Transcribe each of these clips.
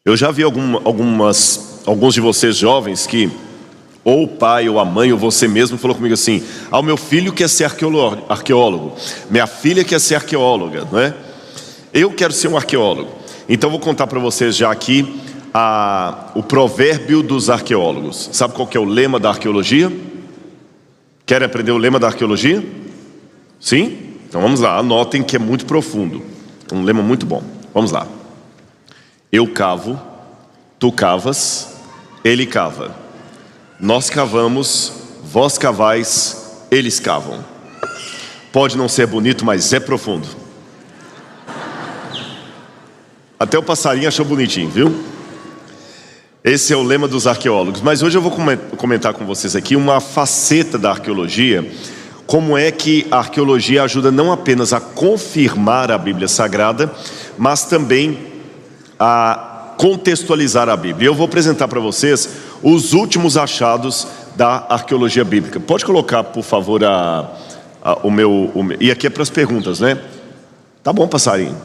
Eu já vi alguns de vocês jovens que ou o pai, ou a mãe, ou você mesmo falou comigo assim: o meu filho quer ser arqueólogo, minha filha quer ser arqueóloga, não é? Eu quero ser um arqueólogo. Então vou contar para vocês já aqui o provérbio dos arqueólogos. Sabe qual que é o lema da arqueologia? Querem aprender o lema da arqueologia? Sim? Então vamos lá, anotem que é muito profundo. Um lema muito bom. Vamos lá. Eu cavo, tu cavas, ele cava. Nós cavamos, vós cavais, eles cavam. Pode não ser bonito, mas é profundo. Até o passarinho achou bonitinho, viu? Esse é o lema dos arqueólogos. Mas hoje eu vou comentar com vocês aqui uma faceta da arqueologia. Como é que a arqueologia ajuda não apenas a confirmar a Bíblia Sagrada, mas também a contextualizar a Bíblia. Eu vou apresentar para vocês os últimos achados da arqueologia bíblica. Pode colocar, por favor, o meu... E aqui é para as perguntas, né? Tá bom, passarinho.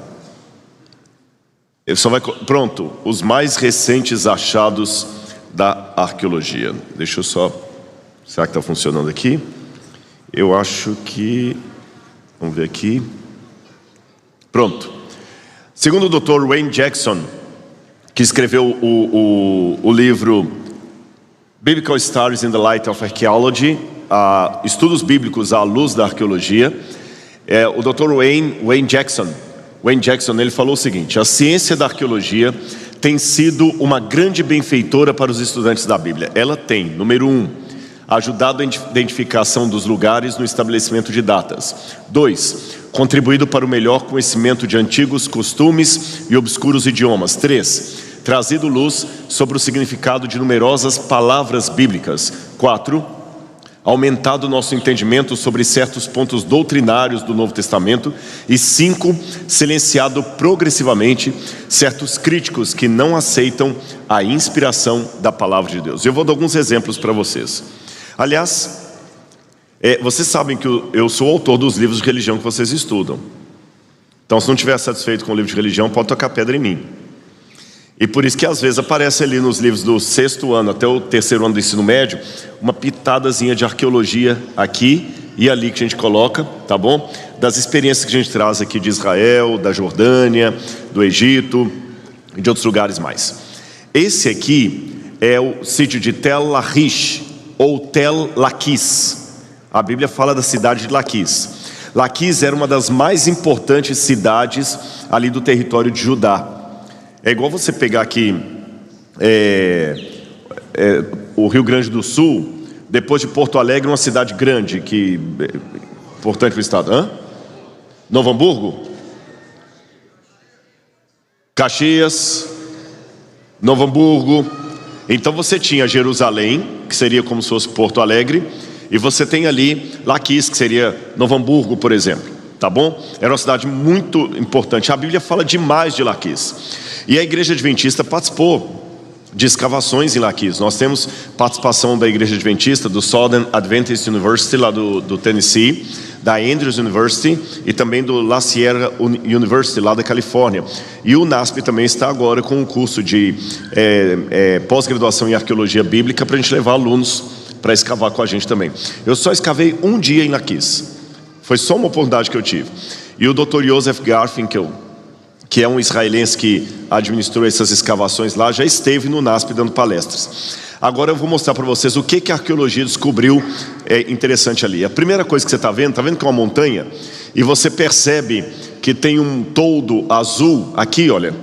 Pronto, os mais recentes achados da arqueologia. Deixa eu só... Será que está funcionando aqui? Eu acho que... Vamos ver aqui. Pronto. Segundo o Dr. Wayne Jackson, que escreveu o livro Biblical Studies in the Light of Archaeology, Estudos Bíblicos à Luz da Arqueologia, o Dr. Wayne Jackson, ele falou o seguinte: a ciência da arqueologia tem sido uma grande benfeitora para os estudantes da Bíblia. Ela tem, número 1, ajudado a identificação dos lugares no estabelecimento de datas. 2, contribuído para o melhor conhecimento de antigos costumes e obscuros idiomas. 3, trazido luz sobre o significado de numerosas palavras bíblicas. 4, aumentado nosso entendimento sobre certos pontos doutrinários do Novo Testamento. E 5, silenciado progressivamente certos críticos que não aceitam a inspiração da palavra de Deus. Eu vou dar alguns exemplos para vocês. Aliás, vocês sabem que eu sou o autor dos livros de religião que vocês estudam. Então, se não estiver satisfeito com o livro de religião, pode tocar pedra em mim. E por isso que às vezes aparece ali nos livros do 6º ano até o 3º ano do ensino médio uma pitadazinha de arqueologia aqui e ali que a gente coloca, tá bom? Das experiências que a gente traz aqui de Israel, da Jordânia, do Egito e de outros lugares mais. Esse aqui é o sítio de Tel Lachish ou Tel Laquis. A Bíblia fala da cidade de Laquis. Laquis era uma das mais importantes cidades ali do território de Judá. É igual você pegar aqui o Rio Grande do Sul, depois de Porto Alegre, uma cidade grande, que é importante para o estado. Novo Hamburgo? Caxias, Novo Hamburgo. Então você tinha Jerusalém, que seria como se fosse Porto Alegre, e você tem ali Laquis, que seria Novo Hamburgo, por exemplo, tá bom? Era uma cidade muito importante. A Bíblia fala demais de Laquis. E a Igreja Adventista participou de escavações em Laquis. Nós temos participação da Igreja Adventista, do Southern Adventist University, lá do Tennessee, da Andrews University e também do La Sierra University, lá da Califórnia. E o NASP também está agora com um curso de pós-graduação em arqueologia bíblica para a gente levar alunos para escavar com a gente também. Eu só escavei um dia em Laquis. Foi só uma oportunidade que eu tive. E o Dr. Joseph Garfinkel, que é um israelense que administrou essas escavações lá, já esteve no NASP dando palestras. Agora eu vou mostrar para vocês o que a arqueologia descobriu interessante ali. A primeira coisa que você está vendo que é uma montanha, e você percebe que tem um toldo azul aqui, olha.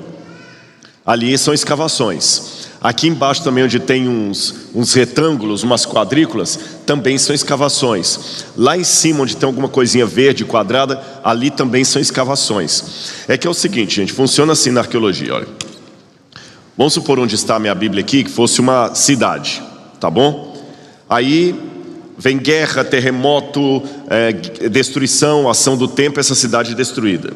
Ali são escavações. Aqui embaixo também, onde tem uns retângulos, umas quadrículas, também são escavações. Lá em cima, onde tem alguma coisinha verde quadrada, ali também são escavações. É que é o seguinte, gente, funciona assim na arqueologia, olha. Vamos supor onde está a minha Bíblia aqui, que fosse uma cidade, tá bom? Aí vem guerra, terremoto, destruição, ação do tempo, essa cidade é destruída.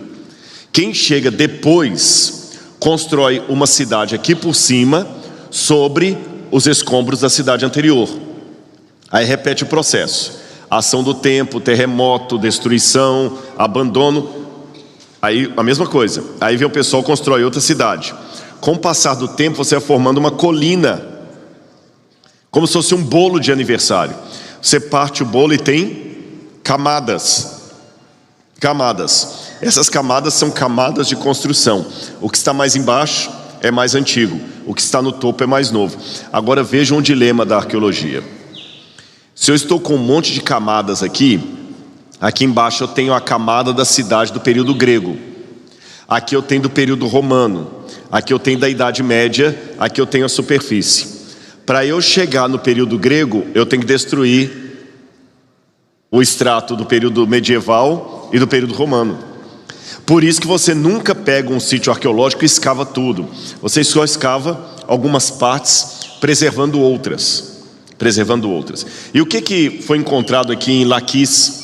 Quem chega depois, constrói uma cidade aqui por cima, sobre os escombros da cidade anterior. Aí repete o processo: ação do tempo, terremoto, destruição, abandono. Aí a mesma coisa. Aí vem o pessoal, constrói outra cidade. Com o passar do tempo, você vai formando uma colina, como se fosse um bolo de aniversário. Você parte o bolo e tem camadas. Essas camadas são camadas de construção. O que está mais embaixo é mais antigo, o que está no topo é mais novo. Agora vejam um dilema da arqueologia. Se eu estou com um monte de camadas aqui embaixo eu tenho a camada da cidade do período grego, aqui eu tenho do período romano, aqui eu tenho da Idade Média, aqui eu tenho a superfície. Para eu chegar no período grego, eu tenho que destruir o extrato do período medieval e do período romano. Por isso que você nunca pega um sítio arqueológico e escava tudo. Você só escava algumas partes, preservando outras. E o que foi encontrado aqui em Laquis,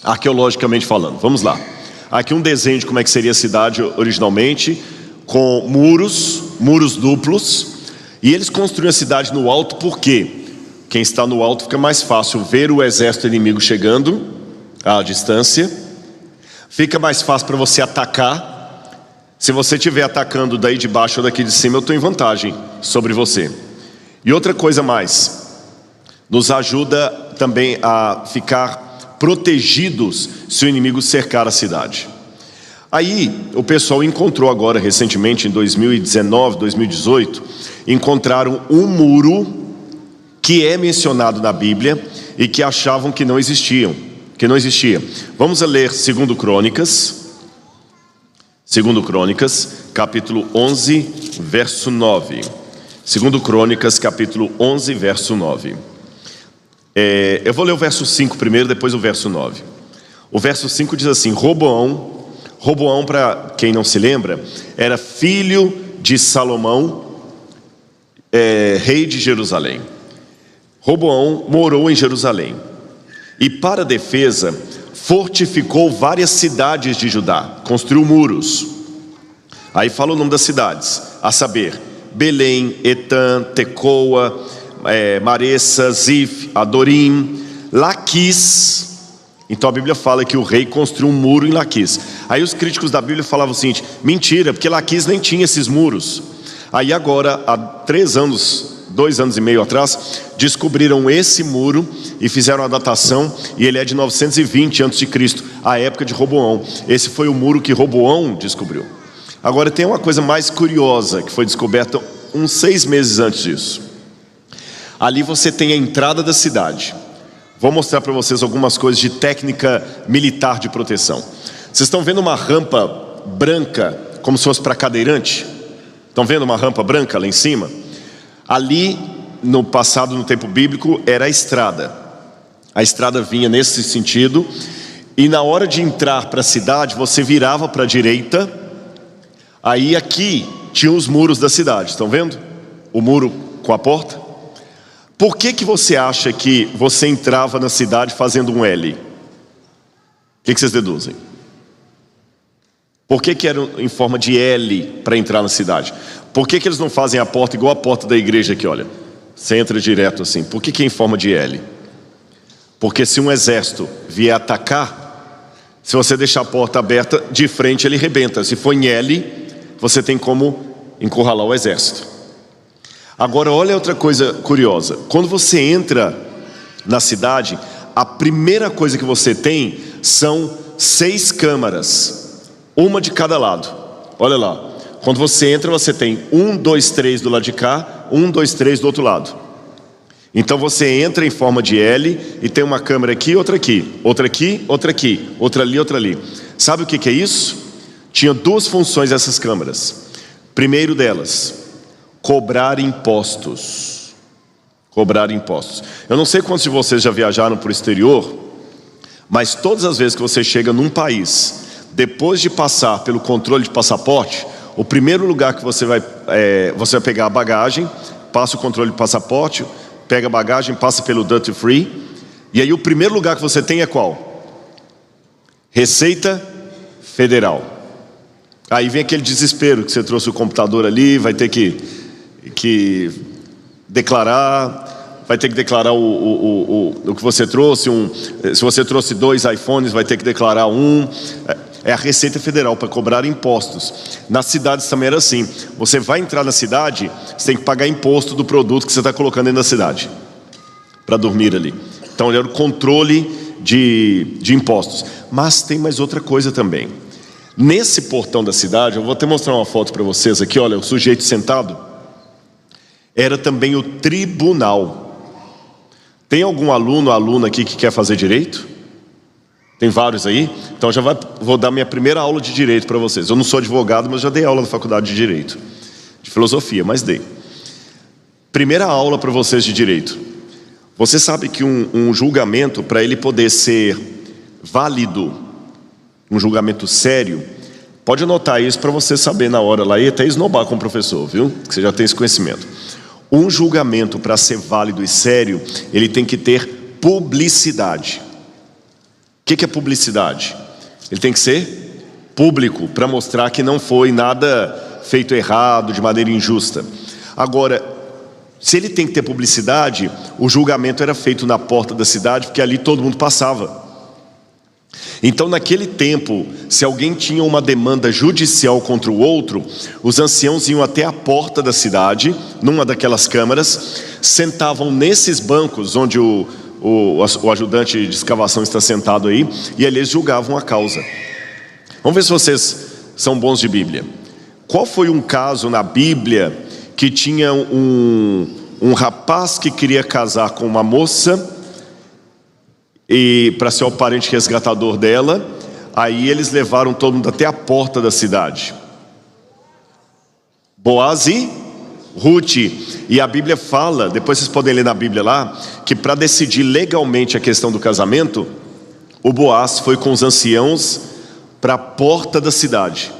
arqueologicamente falando? Vamos lá. Aqui um desenho de como é que seria a cidade originalmente, com muros duplos. E eles construíram a cidade no alto porque quem está no alto fica mais fácil ver o exército inimigo chegando à distância. Fica mais fácil para você atacar. Se você estiver atacando daí de baixo ou daqui de cima, eu estou em vantagem sobre você. E outra coisa mais, nos ajuda também a ficar protegidos se o inimigo cercar a cidade. Aí o pessoal encontrou agora recentemente, em 2019, 2018, encontraram um muro que é mencionado na Bíblia e que achavam que não existia. Vamos a ler 2 Crônicas, capítulo 11, verso 9. 2 Crônicas, capítulo 11, verso 9. Eu vou ler o verso 5 primeiro, depois o verso 9. O verso 5 diz assim: Roboão, para quem não se lembra, era filho de Salomão, rei de Jerusalém. Roboão morou em Jerusalém e, para defesa, fortificou várias cidades de Judá, construiu muros. Aí fala o nome das cidades, a saber, Belém, Etã, Tecoa, Maressa, Zif, Adorim, Laquis. Então a Bíblia fala que o rei construiu um muro em Laquis. Aí os críticos da Bíblia falavam o seguinte: mentira, porque Laquis nem tinha esses muros. Aí agora, há 2 anos e meio atrás, descobriram esse muro e fizeram a datação, e ele é de 920 a.C., a época de Roboão. Esse foi o muro que Roboão descobriu. Agora tem uma coisa mais curiosa que foi descoberta uns 6 meses antes disso. Ali você tem a entrada da cidade. Vou mostrar para vocês algumas coisas de técnica militar de proteção. Vocês estão vendo uma rampa branca, como se fosse para cadeirante? Estão vendo uma rampa branca lá em cima? Ali, no passado, no tempo bíblico, era a estrada. A estrada vinha nesse sentido. E na hora de entrar para a cidade, você virava para a direita. Aí aqui tinha os muros da cidade. Estão vendo? O muro com a porta. Por que você acha que você entrava na cidade fazendo um L? O que vocês deduzem? Por que era em forma de L para entrar na cidade? Por que eles não fazem a porta igual a porta da igreja aqui, olha? Você entra direto assim. Por que é em forma de L? Porque se um exército vier atacar, se você deixar a porta aberta, de frente ele rebenta. Se for em L, você tem como encurralar o exército. Agora olha outra coisa curiosa. Quando você entra na cidade, a primeira coisa que você tem são 6 câmaras, uma de cada lado. Olha lá. Quando você entra, você tem 1, 2, 3 do lado de cá, 1, 2, 3 do outro lado. Então você entra em forma de L e tem uma câmera aqui, outra aqui, outra aqui, outra aqui, outra ali, outra ali. Sabe o que é isso? Tinha 2 funções essas câmeras. Primeiro delas, cobrar impostos. Cobrar impostos. Eu não sei quantos de vocês já viajaram para o exterior, mas todas as vezes que você chega num país, depois de passar pelo controle de passaporte, o primeiro lugar que você vai pegar a bagagem, passa o controle de passaporte, pega a bagagem, passa pelo duty free, e aí o primeiro lugar que você tem é qual? Receita Federal. Aí vem aquele desespero que você trouxe o computador ali, vai ter que declarar, vai ter que declarar o que você trouxe. Se você trouxe 2 iPhones, vai ter que declarar 1. é a Receita Federal para cobrar impostos. Nas cidades também era assim. Você vai entrar na cidade, você tem que pagar imposto do produto que você está colocando dentro da cidade, para dormir ali. Então era o controle de impostos. Mas tem mais outra coisa também. Nesse portão da cidade, eu vou até mostrar uma foto para vocês aqui, olha, o sujeito sentado, era também o tribunal. Tem algum aluno ou aluna aqui que quer fazer direito? Tem vários aí? Então vou dar minha primeira aula de direito para vocês. Eu não sou advogado, mas já dei aula na faculdade de direito, de filosofia, mas dei. Primeira aula para vocês de direito. Você sabe que um julgamento, para ele poder ser válido, um julgamento sério, pode anotar isso para você saber na hora lá e até esnobar com o professor, viu? Que você já tem esse conhecimento. Um julgamento, para ser válido e sério, ele tem que ter publicidade. O que é publicidade? Ele tem que ser público, para mostrar que não foi nada feito errado, de maneira injusta. Agora, se ele tem que ter publicidade, o julgamento era feito na porta da cidade, porque ali todo mundo passava. Então, naquele tempo, se alguém tinha uma demanda judicial contra o outro, os anciãos iam até a porta da cidade, numa daquelas câmaras, sentavam nesses bancos onde o ajudante de escavação está sentado aí, e ali eles julgavam a causa. Vamos ver se vocês são bons de Bíblia. Qual foi um caso na Bíblia que tinha um rapaz que queria casar com uma moça, e para ser o parente resgatador dela, aí eles levaram todo mundo até a porta da cidade? Boaz e Ruth. E a Bíblia fala, depois vocês podem ler na Bíblia lá, que para decidir legalmente a questão do casamento, o Boaz foi com os anciãos para a porta da cidade.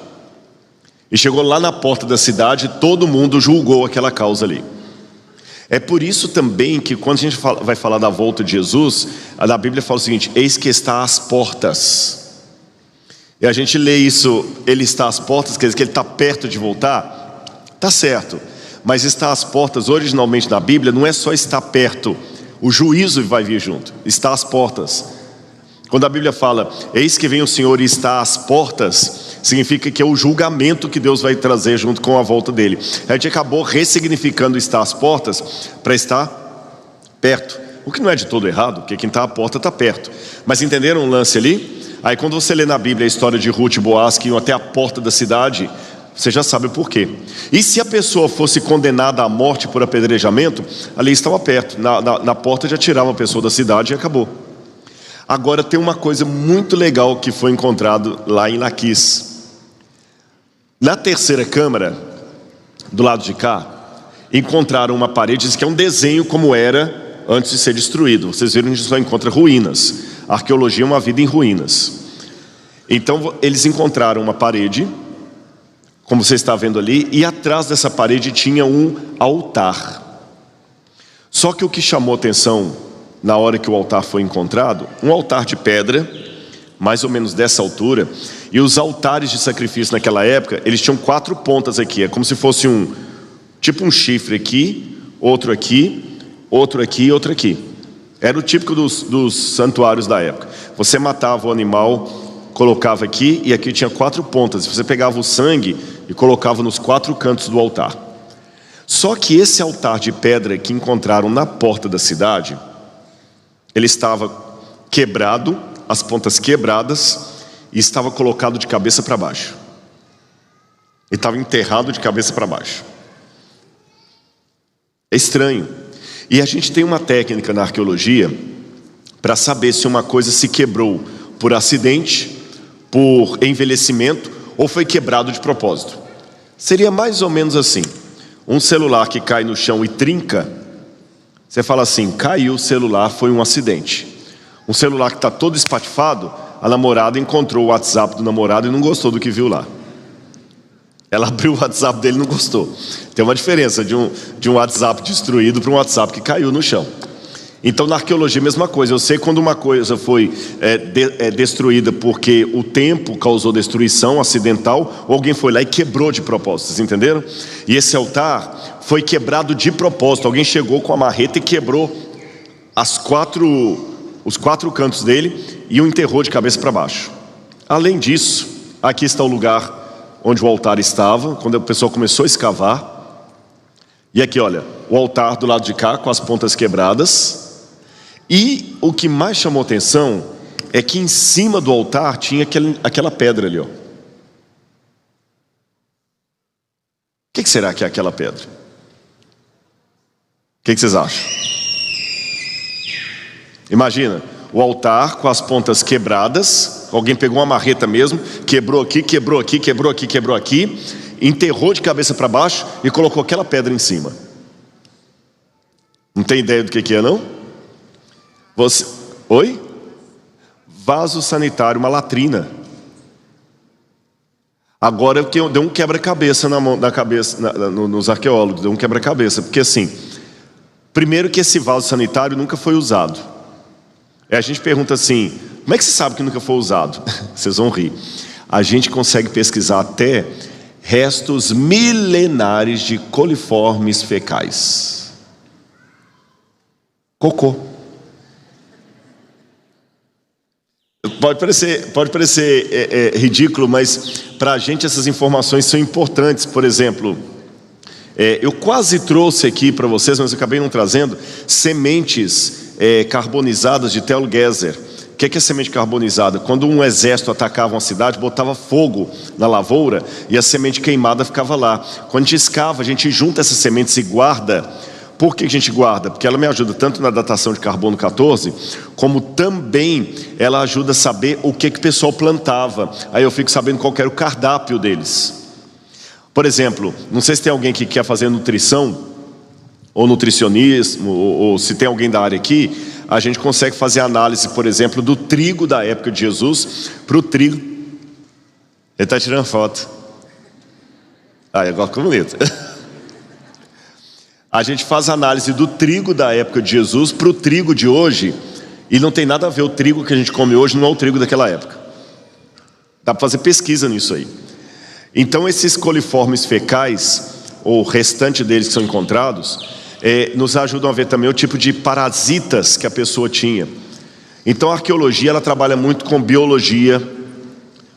E chegou lá na porta da cidade, todo mundo julgou aquela causa ali. É por isso também que quando a gente vai falar da volta de Jesus, a Bíblia fala o seguinte: eis que está às portas. E a gente lê isso, ele está às portas, quer dizer que ele está perto de voltar? Está certo, mas está às portas, originalmente na Bíblia, não é só estar perto, o juízo vai vir junto, está às portas. Quando a Bíblia fala, eis que vem o Senhor e está às portas, significa que é o julgamento que Deus vai trazer junto com a volta dele. A gente acabou ressignificando estar às portas para estar perto, o que não é de todo errado, porque quem está à porta está perto. Mas entenderam o lance ali? Aí quando você lê na Bíblia a história de Ruth e Boaz que iam até a porta da cidade, você já sabe o porquê. E se a pessoa fosse condenada à morte por apedrejamento, ali estava perto, na porta já tirava a pessoa da cidade e acabou. Agora tem uma coisa muito legal que foi encontrado lá em Laquis. Na terceira câmara, do lado de cá, encontraram uma parede, diz que é um desenho como era antes de ser destruído. Vocês viram que a gente só encontra ruínas. A arqueologia é uma vida em ruínas. Então eles encontraram uma parede, como você está vendo ali, e atrás dessa parede tinha um altar. Só que o que chamou atenção na hora que o altar foi encontrado, um altar de pedra, mais ou menos dessa altura, e os altares de sacrifício naquela época, eles tinham 4 pontas aqui, é como se fosse tipo um chifre aqui, outro aqui, outro aqui e outro aqui. Era o típico dos santuários da época. Você matava o animal, colocava aqui, e aqui tinha 4 pontas, você pegava o sangue e colocava nos 4 cantos do altar. Só que esse altar de pedra que encontraram na porta da cidade, ele estava quebrado, as pontas quebradas, e estava colocado de cabeça para baixo. Ele estava enterrado de cabeça para baixo. É estranho. E a gente tem uma técnica na arqueologia para saber se uma coisa se quebrou por acidente, por envelhecimento, ou foi quebrado de propósito. Seria mais ou menos assim: um celular que cai no chão e trinca, você fala assim, caiu o celular, foi um acidente. Um celular que está todo espatifado, a namorada encontrou o WhatsApp do namorado e não gostou do que viu lá. Ela abriu o WhatsApp dele e não gostou. Tem uma diferença de um WhatsApp destruído para um WhatsApp que caiu no chão. Então na arqueologia a mesma coisa. Eu sei quando uma coisa foi destruída porque o tempo causou destruição acidental, ou alguém foi lá e quebrou de propósito, vocês entenderam? E esse altar foi quebrado de propósito. Alguém chegou com a marreta e quebrou os 4 cantos dele e o enterrou de cabeça para baixo. Além disso, Aqui está o lugar onde o altar estava, quando a pessoa começou a escavar. E aqui, olha, o altar do lado de cá, com as pontas quebradas. E o que mais chamou atenção é que em cima do altar tinha aquela pedra ali, ó. O que será que é aquela pedra? O que vocês acham? Imagina, o altar com as pontas quebradas, alguém pegou uma marreta mesmo, quebrou aqui, quebrou aqui, quebrou aqui, quebrou aqui, enterrou de cabeça para baixo e colocou aquela pedra em cima. Não tem ideia do que é, não? Oi? Vaso sanitário, uma latrina. Agora deu um quebra-cabeça na cabeça, nos arqueólogos, deu um quebra-cabeça, porque assim, primeiro que esse vaso sanitário nunca foi usado. Aí a gente pergunta assim, como é que você sabe que nunca foi usado? Vocês vão rir. A gente consegue pesquisar até restos milenares de coliformes fecais. Cocô. Pode parecer ridículo, mas para a gente essas informações são importantes. Por exemplo, eu quase trouxe aqui para vocês, mas eu acabei não trazendo, sementes carbonizadas de Tel Gezer. O que é semente carbonizada? Quando um exército atacava uma cidade, botava fogo na lavoura e a semente queimada ficava lá. Quando a gente escava, a gente junta essas sementes e guarda. Por que a gente guarda? Porque ela me ajuda tanto na datação de carbono 14, como também ela ajuda a saber o que o pessoal plantava. Aí eu fico sabendo qual era o cardápio deles. Por exemplo, não sei se tem alguém que quer fazer nutrição, ou nutricionismo, ou se tem alguém da área aqui, a gente consegue fazer análise, por exemplo, do trigo da época de Jesus para o trigo. Ele está tirando foto. Agora ficou bonito. A gente faz análise do trigo da época de Jesus para o trigo de hoje, e não tem nada a ver o trigo que a gente come hoje, não é o trigo daquela época. Dá para fazer pesquisa nisso aí. Então esses coliformes fecais, ou o restante deles que são encontrados, nos ajudam a ver também o tipo de parasitas que a pessoa tinha. Então a arqueologia, ela trabalha muito com biologia,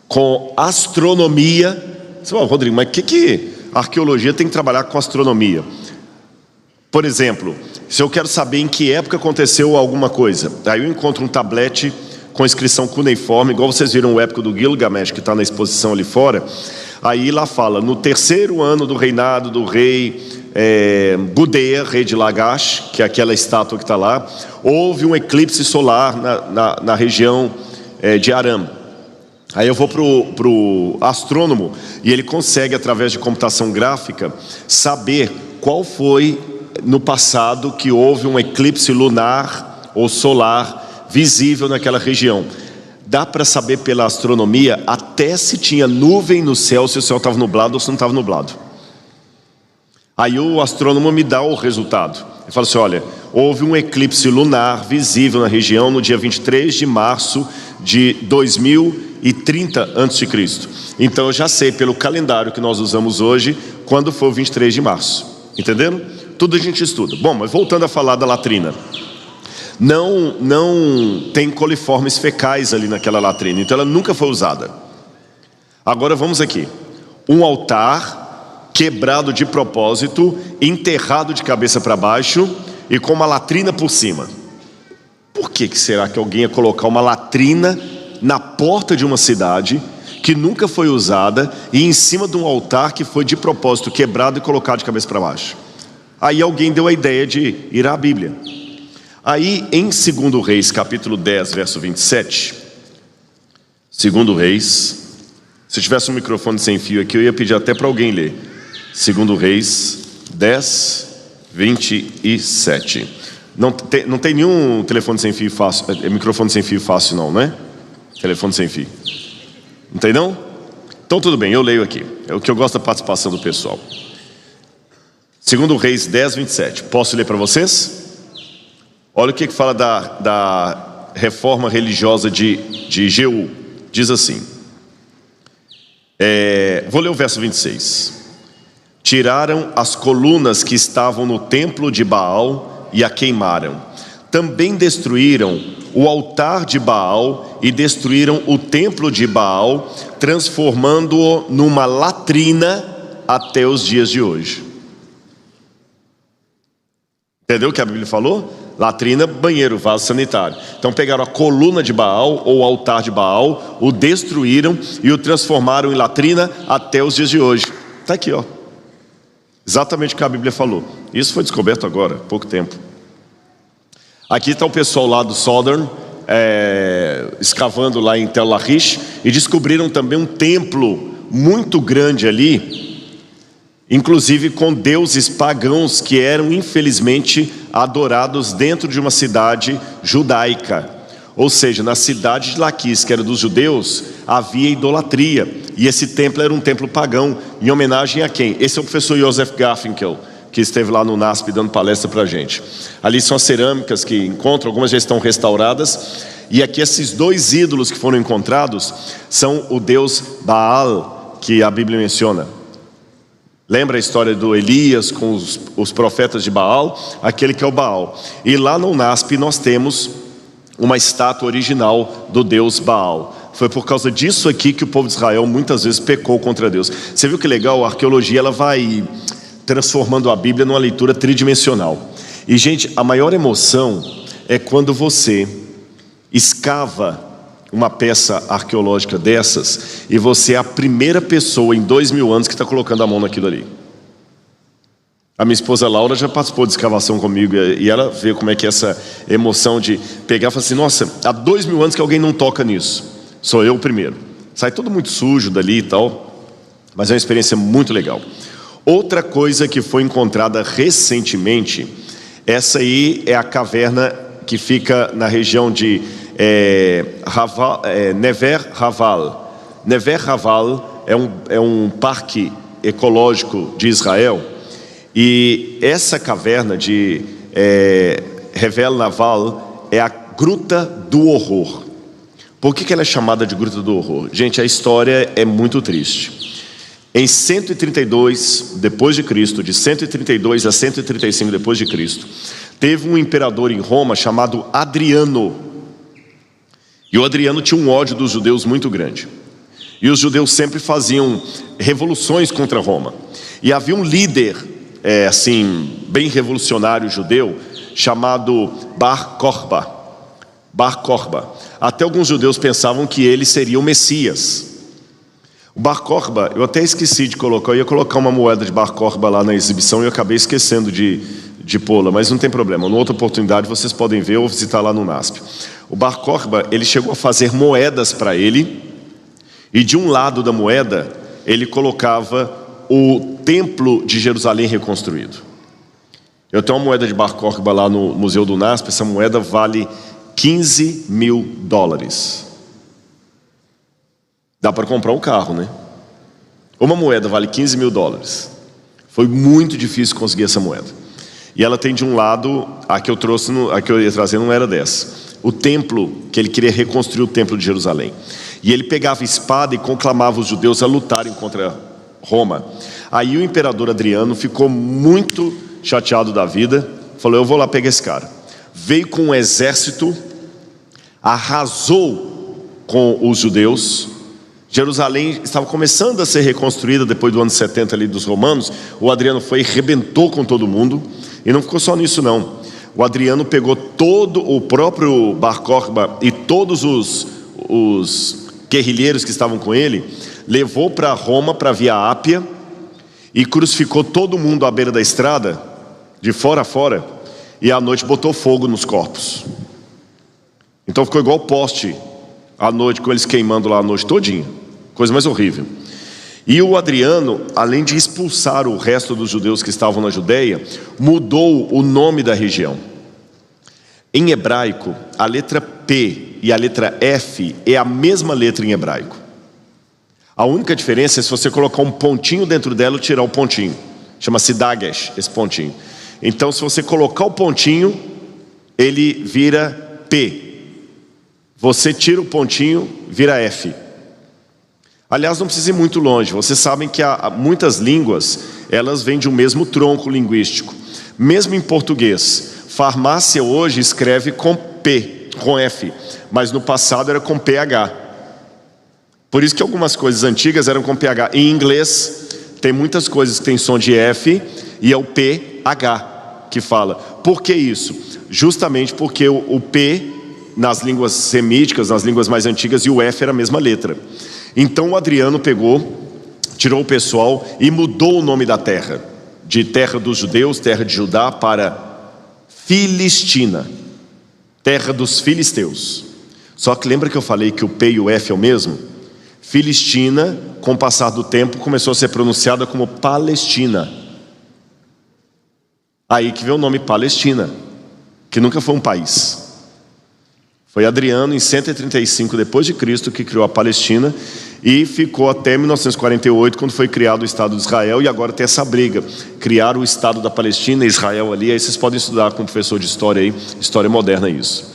com astronomia. Você fala, Rodrigo, mas que a arqueologia tem que trabalhar com astronomia? Por exemplo, se eu quero saber em que época aconteceu alguma coisa, aí eu encontro um tablete com inscrição cuneiforme, igual vocês viram o épico do Gilgamesh, que está na exposição ali fora. Aí lá fala, no 3º ano do reinado do rei Gudea, rei de Lagash, que é aquela estátua que está lá, houve um eclipse solar na região de Aram. Aí eu vou para o astrônomo, e ele consegue, através de computação gráfica, saber qual foi no passado que houve um eclipse lunar ou solar visível naquela região. Dá para saber pela astronomia até se tinha nuvem no céu, se o céu estava nublado ou se não estava nublado. Aí o astrônomo me dá o resultado. Ele fala assim, olha, houve um eclipse lunar visível na região no dia 23 de março de 2030 a.C. Então eu já sei pelo calendário que nós usamos hoje quando foi o 23 de março. Entendendo? Tudo a gente estuda. Bom, mas voltando a falar da latrina. Não tem coliformes fecais ali naquela latrina, então ela nunca foi usada. Agora vamos aqui. Um altar quebrado de propósito, enterrado de cabeça para baixo e com uma latrina por cima. Por que será que alguém ia colocar uma latrina na porta de uma cidade que nunca foi usada e em cima de um altar que foi de propósito quebrado e colocado de cabeça para baixo? Aí alguém deu a ideia de ir à Bíblia. Aí em 2 Reis, capítulo 10, verso 27, 2 Reis, se eu tivesse um microfone sem fio aqui, eu ia pedir até para alguém ler. 2 Reis 10, 27. Não tem nenhum telefone sem fio fácil, microfone sem fio fácil não, né? Telefone sem fio. Não tem não? Então tudo bem, eu leio aqui. É o que eu gosto da participação do pessoal. 2 Reis 10, 27. Posso ler para vocês? Olha o que fala da reforma religiosa de Jeú. Diz assim. Vou ler o verso 26. Tiraram as colunas que estavam no templo de Baal e a queimaram. Também destruíram o altar de Baal e destruíram o templo de Baal, transformando-o numa latrina até os dias de hoje. Entendeu o que a Bíblia falou? Latrina, banheiro, vaso sanitário. Então pegaram a coluna de Baal, ou o altar de Baal, o destruíram e o transformaram em latrina até os dias de hoje. Está aqui, ó. Exatamente o que a Bíblia falou. Isso foi descoberto agora, há pouco tempo. Aqui está o pessoal lá do Southern, escavando lá em Tel Lachish, e descobriram também um templo muito grande ali, inclusive com deuses pagãos que eram infelizmente adorados dentro de uma cidade judaica. Ou seja, na cidade de Laquis, que era dos judeus, havia idolatria, e esse templo era um templo pagão, em homenagem a quem? Esse é o professor Joseph Garfinkel, que esteve lá no NASP dando palestra para a gente. Ali são as cerâmicas que encontram, algumas já estão restauradas, e aqui esses dois ídolos que foram encontrados são o deus Baal, que a Bíblia menciona. Lembra a história do Elias com os profetas de Baal? Aquele que é o Baal. E lá no NASP nós temos uma estátua original do deus Baal. Foi por causa disso aqui que o povo de Israel muitas vezes pecou contra Deus. Você viu que legal? A arqueologia ela vai transformando a Bíblia numa leitura tridimensional. E gente, a maior emoção é quando você escava uma peça arqueológica dessas e você é a primeira pessoa em 2000 anos que está colocando a mão naquilo ali. A minha esposa Laura já participou de escavação comigo e ela vê como é que é essa emoção de pegar e falar assim, nossa, há 2000 anos que alguém não toca nisso, sou eu o primeiro. Sai tudo muito sujo dali e tal, mas é uma experiência muito legal. Outra coisa que foi encontrada recentemente, essa aí é a caverna que fica na região de Never Haval. Never Haval é um parque ecológico de Israel, e essa caverna de Hevel Naval é a Gruta do Horror. Por que ela é chamada de Gruta do Horror? Gente, a história é muito triste. Em 132 depois de Cristo, de 132 a 135 depois de Cristo, teve um imperador em Roma chamado Adriano. E o Adriano tinha um ódio dos judeus muito grande. E os judeus sempre faziam revoluções contra Roma. E havia um líder, assim, bem revolucionário judeu, chamado Bar Kokhba. Bar Kokhba. Até alguns judeus pensavam que ele seria o Messias. O Bar Kokhba, eu até esqueci de colocar, eu ia colocar uma moeda de Bar Kokhba lá na exibição e eu acabei esquecendo de pô-la, mas não tem problema, numa outra oportunidade vocês podem ver ou visitar lá no NASP. O Bar Kokhba, ele chegou a fazer moedas para ele, e de um lado da moeda ele colocava o templo de Jerusalém reconstruído. Eu tenho uma moeda de Bar Kokhba lá no Museu do NASP, essa moeda vale $15 mil. Dá para comprar um carro, né? Uma moeda vale $15 mil. Foi muito difícil conseguir essa moeda. E ela tem de um lado, a que eu trouxe, a que eu ia trazer não era dessa. O templo, que ele queria reconstruir o templo de Jerusalém. E ele pegava espada e conclamava os judeus a lutarem contra Roma. Aí o imperador Adriano ficou muito chateado da vida, falou, eu vou lá pegar esse cara. Veio com um exército, arrasou com os judeus. Jerusalém estava começando a ser reconstruída depois do ano 70 ali dos romanos. O Adriano foi e rebentou com todo mundo. E não ficou só nisso não. O Adriano pegou todo o próprio Bar Kokhba e todos os guerrilheiros que estavam com ele, levou para Roma, para Via Ápia, e crucificou todo mundo à beira da estrada, de fora a fora, e à noite botou fogo nos corpos. Então ficou igual poste à noite, com eles queimando lá a noite todinha. Coisa mais horrível. E o Adriano, além de expulsar o resto dos judeus que estavam na Judeia, mudou o nome da região. Em hebraico, a letra P e a letra F é a mesma letra em hebraico. A única diferença é se você colocar um pontinho dentro dela ou tirar o pontinho. Chama-se dagesh, esse pontinho. Então, se você colocar o pontinho, ele vira P. Você tira o pontinho, vira F. Aliás, não precisa ir muito longe. Vocês sabem que há muitas línguas, elas vêm de um mesmo tronco linguístico. Mesmo em português, farmácia hoje escreve com P, com F, mas no passado era com PH. Por isso que algumas coisas antigas eram com PH. Em inglês, tem muitas coisas que tem som de F e é o PH que fala. Por que isso? Justamente porque o P, nas línguas semíticas, nas línguas mais antigas, e o F era a mesma letra. Então o Adriano pegou, tirou o pessoal e mudou o nome da terra. De terra dos judeus, terra de Judá, para Filistina. Terra dos filisteus. Só que lembra que eu falei que o P e o F é o mesmo? Filistina, com o passar do tempo, começou a ser pronunciada como Palestina. Aí que veio o nome Palestina, que nunca foi um país. Foi Adriano, em 135 depois de Cristo, que criou a Palestina e ficou até 1948, quando foi criado o Estado de Israel. E agora tem essa briga, criar o Estado da Palestina e Israel ali. Aí vocês podem estudar com o professor de história aí, história moderna, isso.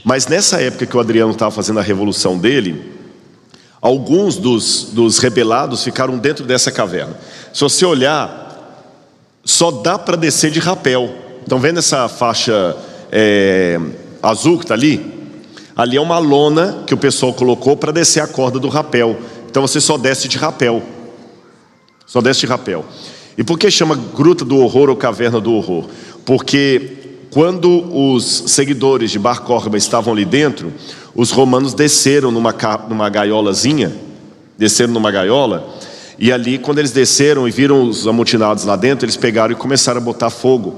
Mas nessa época que o Adriano estava fazendo a revolução dele, alguns dos rebelados ficaram dentro dessa caverna. Se você olhar, só dá para descer de rapel. Estão vendo essa faixa azul que está ali? Ali é uma lona que o pessoal colocou para descer a corda do rapel. Então você só desce de rapel. Só desce de rapel. E por que chama Gruta do Horror ou Caverna do Horror? Porque quando os seguidores de Bar Corba estavam ali dentro, os romanos desceram numa gaiolazinha. Desceram numa gaiola. E ali, quando eles desceram e viram os amotinados lá dentro, eles pegaram e começaram a botar fogo.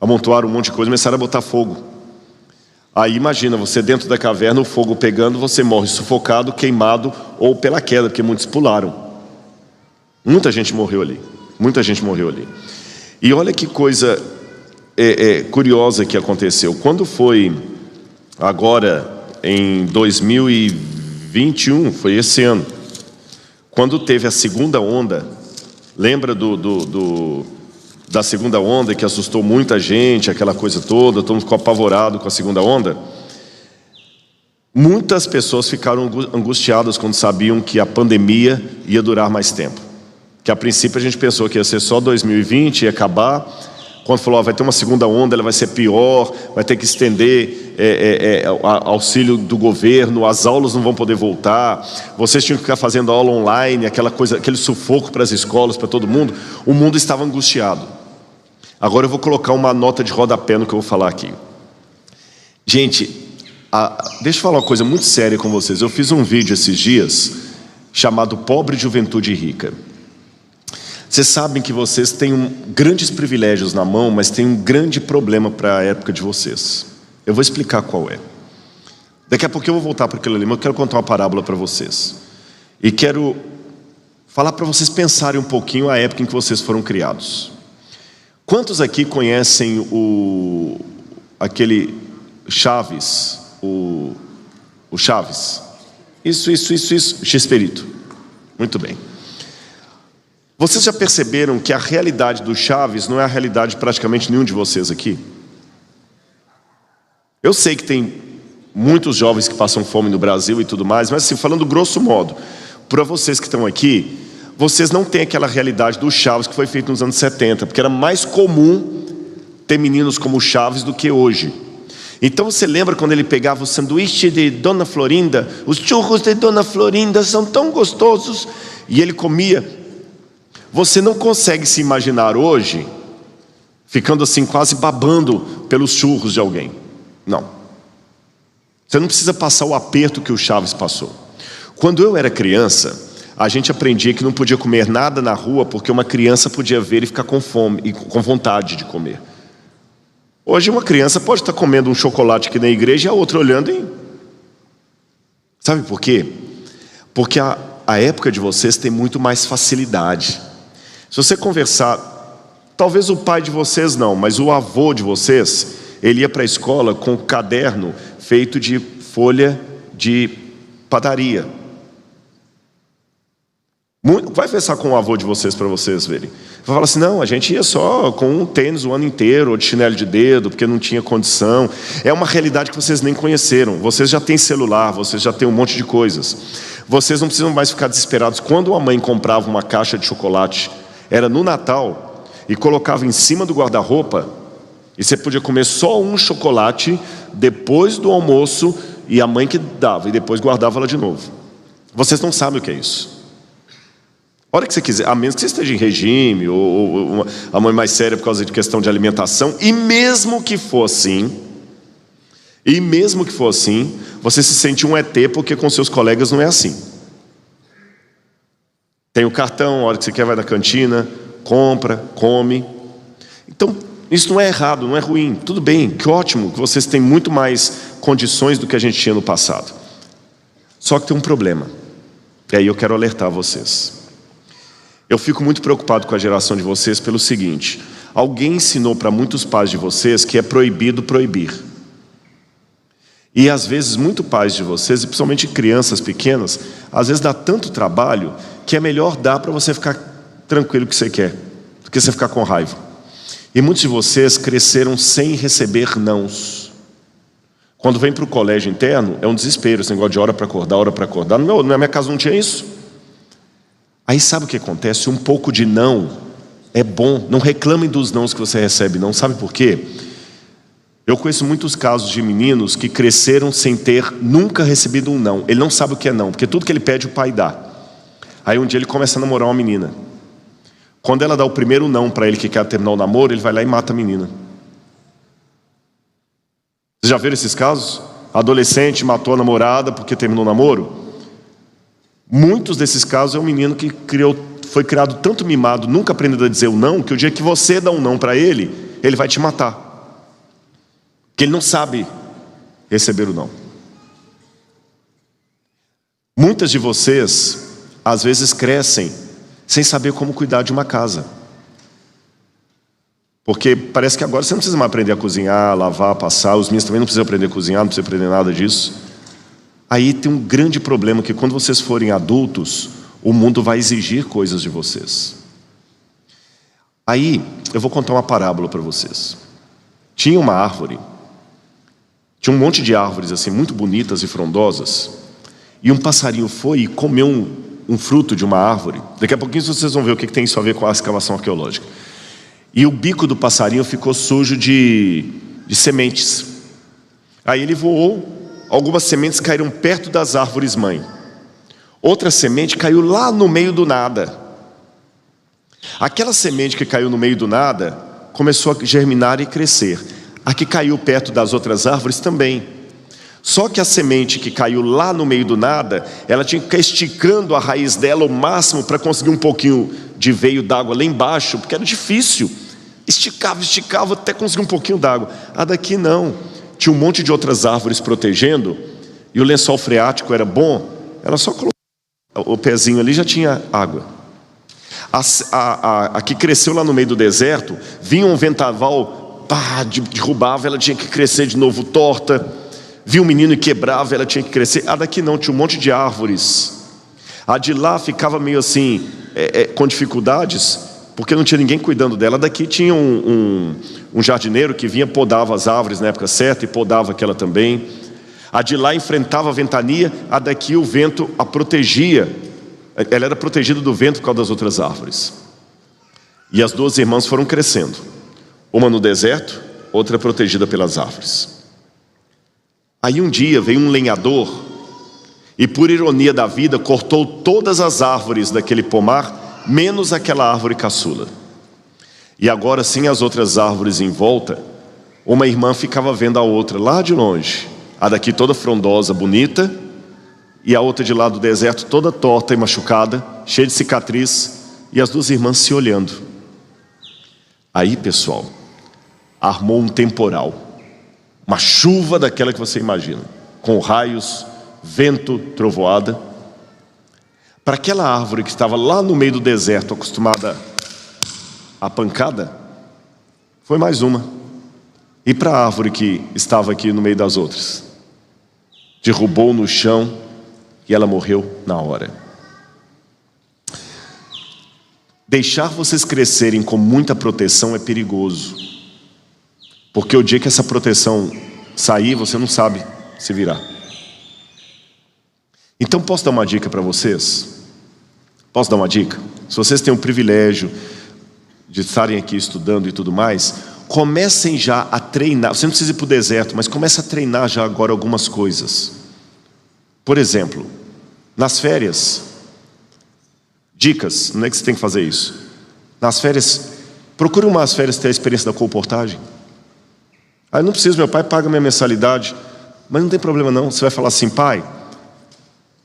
Amontoaram um monte de coisa e começaram a botar fogo. Aí imagina, você dentro da caverna, o fogo pegando, você morre sufocado, queimado ou pela queda, porque muitos pularam. Muita gente morreu ali. Muita gente morreu ali. E olha que coisa curiosa que aconteceu. Quando foi agora em 2021, foi esse ano, quando teve a segunda onda, lembra da segunda onda que assustou muita gente, aquela coisa toda, todo mundo ficou apavorado com a segunda onda? Muitas pessoas ficaram angustiadas quando sabiam que a pandemia ia durar mais tempo. Que a princípio a gente pensou que ia ser só 2020, ia acabar. Quando falou, vai ter uma segunda onda, ela vai ser pior, vai ter que estender auxílio do governo, as aulas não vão poder voltar, vocês tinham que ficar fazendo aula online, aquela coisa, aquele sufoco para as escolas, para todo mundo. O mundo estava angustiado. Agora eu vou colocar uma nota de rodapé no que eu vou falar aqui. Gente, deixa eu falar uma coisa muito séria com vocês. Eu fiz um vídeo esses dias chamado Pobre Juventude Rica. Vocês sabem que vocês têm grandes privilégios na mão, mas tem um grande problema para a época de vocês. Eu vou explicar qual é. Daqui a pouco eu vou voltar para aquilo ali, mas eu quero contar uma parábola para vocês. E quero falar para vocês pensarem um pouquinho a época em que vocês foram criados. Quantos aqui conhecem aquele Chaves, o Chaves? Isso, Chespirito. Muito bem. Vocês já perceberam que a realidade do Chaves não é a realidade de praticamente nenhum de vocês aqui? Eu sei que tem muitos jovens que passam fome no Brasil e tudo mais, mas assim, falando grosso modo, para vocês que estão aqui, vocês não têm aquela realidade do Chaves que foi feito nos anos 70, porque era mais comum ter meninos como Chaves do que hoje. Então você lembra quando ele pegava o sanduíche de Dona Florinda? Os churros de Dona Florinda são tão gostosos. E ele comia. Você não consegue se imaginar hoje ficando assim quase babando pelos churros de alguém. Não. Você não precisa passar o aperto que o Chaves passou. Quando eu era criança, a gente aprendia que não podia comer nada na rua porque uma criança podia ver e ficar com fome e com vontade de comer. Hoje uma criança pode estar comendo um chocolate aqui na igreja e a outra olhando e... Sabe por quê? Porque a época de vocês tem muito mais facilidade. Se você conversar, talvez o pai de vocês não, mas o avô de vocês, ele ia para a escola com um caderno feito de folha de padaria. Vai conversar com o avô de vocês para vocês verem. Vai falar assim, não, a gente ia só com um tênis o ano inteiro, ou de chinelo de dedo, porque não tinha condição. É uma realidade que vocês nem conheceram. Vocês já têm celular, vocês já têm um monte de coisas. Vocês não precisam mais ficar desesperados. Quando a mãe comprava uma caixa de chocolate, era no Natal, e colocava em cima do guarda-roupa, e você podia comer só um chocolate depois do almoço, e a mãe que dava, e depois guardava ela de novo. Vocês não sabem o que é isso. A hora que você quiser, a menos que você esteja em regime, ou a mãe mais séria por causa de questão de alimentação, e mesmo que for assim, você se sente um ET, porque com seus colegas não é assim. Tem o cartão, a hora que você quer vai na cantina, compra, come. Então, isso não é errado, não é ruim. Tudo bem, que ótimo, que vocês têm muito mais condições do que a gente tinha no passado. Só que tem um problema. E aí eu quero alertar vocês. Eu fico muito preocupado com a geração de vocês pelo seguinte: alguém ensinou para muitos pais de vocês que é proibido proibir. E às vezes, muitos pais de vocês, e principalmente crianças pequenas, às vezes dá tanto trabalho que é melhor dar para você ficar tranquilo que você quer, do que você ficar com raiva. E muitos de vocês cresceram sem receber nãos. Quando vem para o colégio interno, é um desespero, esse negócio de hora para acordar. Na minha casa não tinha isso. Aí sabe o que acontece? Um pouco de não é bom. Não reclamem dos nãos que você recebe, não. Sabe por quê? Eu conheço muitos casos de meninos que cresceram sem ter nunca recebido um não. Ele não sabe o que é não, porque tudo que ele pede o pai dá. Aí um dia ele começa a namorar uma menina. Quando ela dá o primeiro não para ele que quer terminar o namoro, ele vai lá e mata a menina. Vocês já viram esses casos? Adolescente matou a namorada porque terminou o namoro? Muitos desses casos é um menino que foi criado tanto mimado, nunca aprendeu a dizer o não, que o dia que você dá um não para ele, ele vai te matar. Porque ele não sabe receber o não. Muitas de vocês, às vezes, crescem sem saber como cuidar de uma casa. Porque parece que agora você não precisa mais aprender a cozinhar, lavar, passar. Os meninos também não precisam aprender a cozinhar, não precisam aprender nada disso. Aí tem um grande problema, que quando vocês forem adultos, o mundo vai exigir coisas de vocês. Aí, eu vou contar uma parábola para vocês. Tinha uma árvore, tinha um monte de árvores assim, muito bonitas e frondosas, e um passarinho foi e comeu um fruto de uma árvore. Daqui a pouquinho vocês vão ver o que tem isso a ver com a escavação arqueológica. E o bico do passarinho ficou sujo de sementes. Aí ele voou, algumas sementes caíram perto das árvores mãe. Outra semente caiu lá no meio do nada. Aquela semente que caiu no meio do nada começou a germinar e crescer. A que caiu perto das outras árvores também. Só que a semente que caiu lá no meio do nada, ela tinha que ficar esticando a raiz dela ao máximo para conseguir um pouquinho de veio d'água lá embaixo, porque era difícil. Esticava até conseguir um pouquinho d'água. A daqui não. Tinha um monte de outras árvores protegendo, e o lençol freático era bom, ela só colocou o pezinho ali, já tinha água. A que cresceu lá no meio do deserto, vinha um vendaval, derrubava, ela tinha que crescer de novo torta. Via um menino e quebrava, ela tinha que crescer. A daqui não, tinha um monte de árvores. A de lá ficava meio assim, com dificuldades, porque não tinha ninguém cuidando dela. A daqui tinha um jardineiro que vinha, podava as árvores na época certa e podava aquela também. A de lá enfrentava a ventania, a daqui o vento a protegia. Ela era protegida do vento por causa das outras árvores. E as duas irmãs foram crescendo. Uma no deserto, outra protegida pelas árvores. Aí um dia veio um lenhador e, por ironia da vida, cortou todas as árvores daquele pomar, menos aquela árvore caçula. E agora sim, as outras árvores em volta, uma irmã ficava vendo a outra lá de longe. A daqui toda frondosa, bonita, e a outra de lá do deserto toda torta e machucada, cheia de cicatriz, e as duas irmãs se olhando. Aí, pessoal, armou um temporal. Uma chuva daquela que você imagina, com raios, vento, trovoada. Para aquela árvore que estava lá no meio do deserto, acostumada à pancada, foi mais uma. E para a árvore que estava aqui no meio das outras, derrubou no chão e ela morreu na hora. Deixar vocês crescerem com muita proteção é perigoso. Porque o dia que essa proteção sair, você não sabe se virar. Então posso dar uma dica para vocês? Posso dar uma dica? Se vocês têm o privilégio de estarem aqui estudando e tudo mais, comecem já a treinar. Você não precisa ir para o deserto, mas comece a treinar já agora algumas coisas. Por exemplo, nas férias, dicas, não é que você tem que fazer isso. Nas férias, procure umas férias ter a experiência da colportagem. Eu não preciso, meu pai paga minha mensalidade. Mas não tem problema não, você vai falar assim: pai,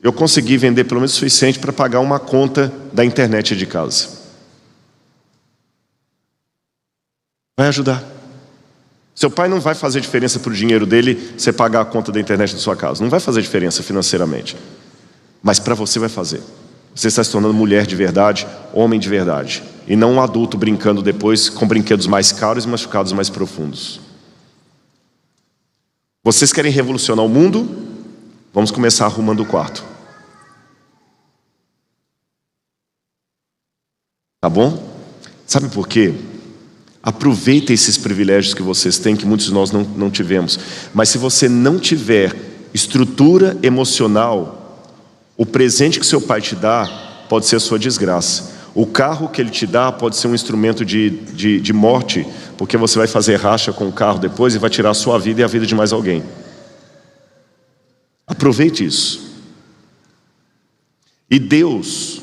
eu consegui vender pelo menos o suficiente para pagar uma conta da internet de casa. Vai ajudar. Seu pai não vai fazer diferença para o dinheiro dele você pagar a conta da internet da sua casa. Não vai fazer diferença financeiramente. Mas para você vai fazer. Você está se tornando mulher de verdade, homem de verdade. E não um adulto brincando depois com brinquedos mais caros e machucados mais profundos. Vocês querem revolucionar o mundo? Vamos começar arrumando o quarto. Tá bom? Sabe por quê? Aproveita esses privilégios que vocês têm, que muitos de nós não tivemos. Mas se você não tiver estrutura emocional, o presente que seu pai te dá pode ser a sua desgraça. O carro que ele te dá pode ser um instrumento de morte, porque você vai fazer racha com o carro depois e vai tirar a sua vida e a vida de mais alguém. Aproveite isso. E Deus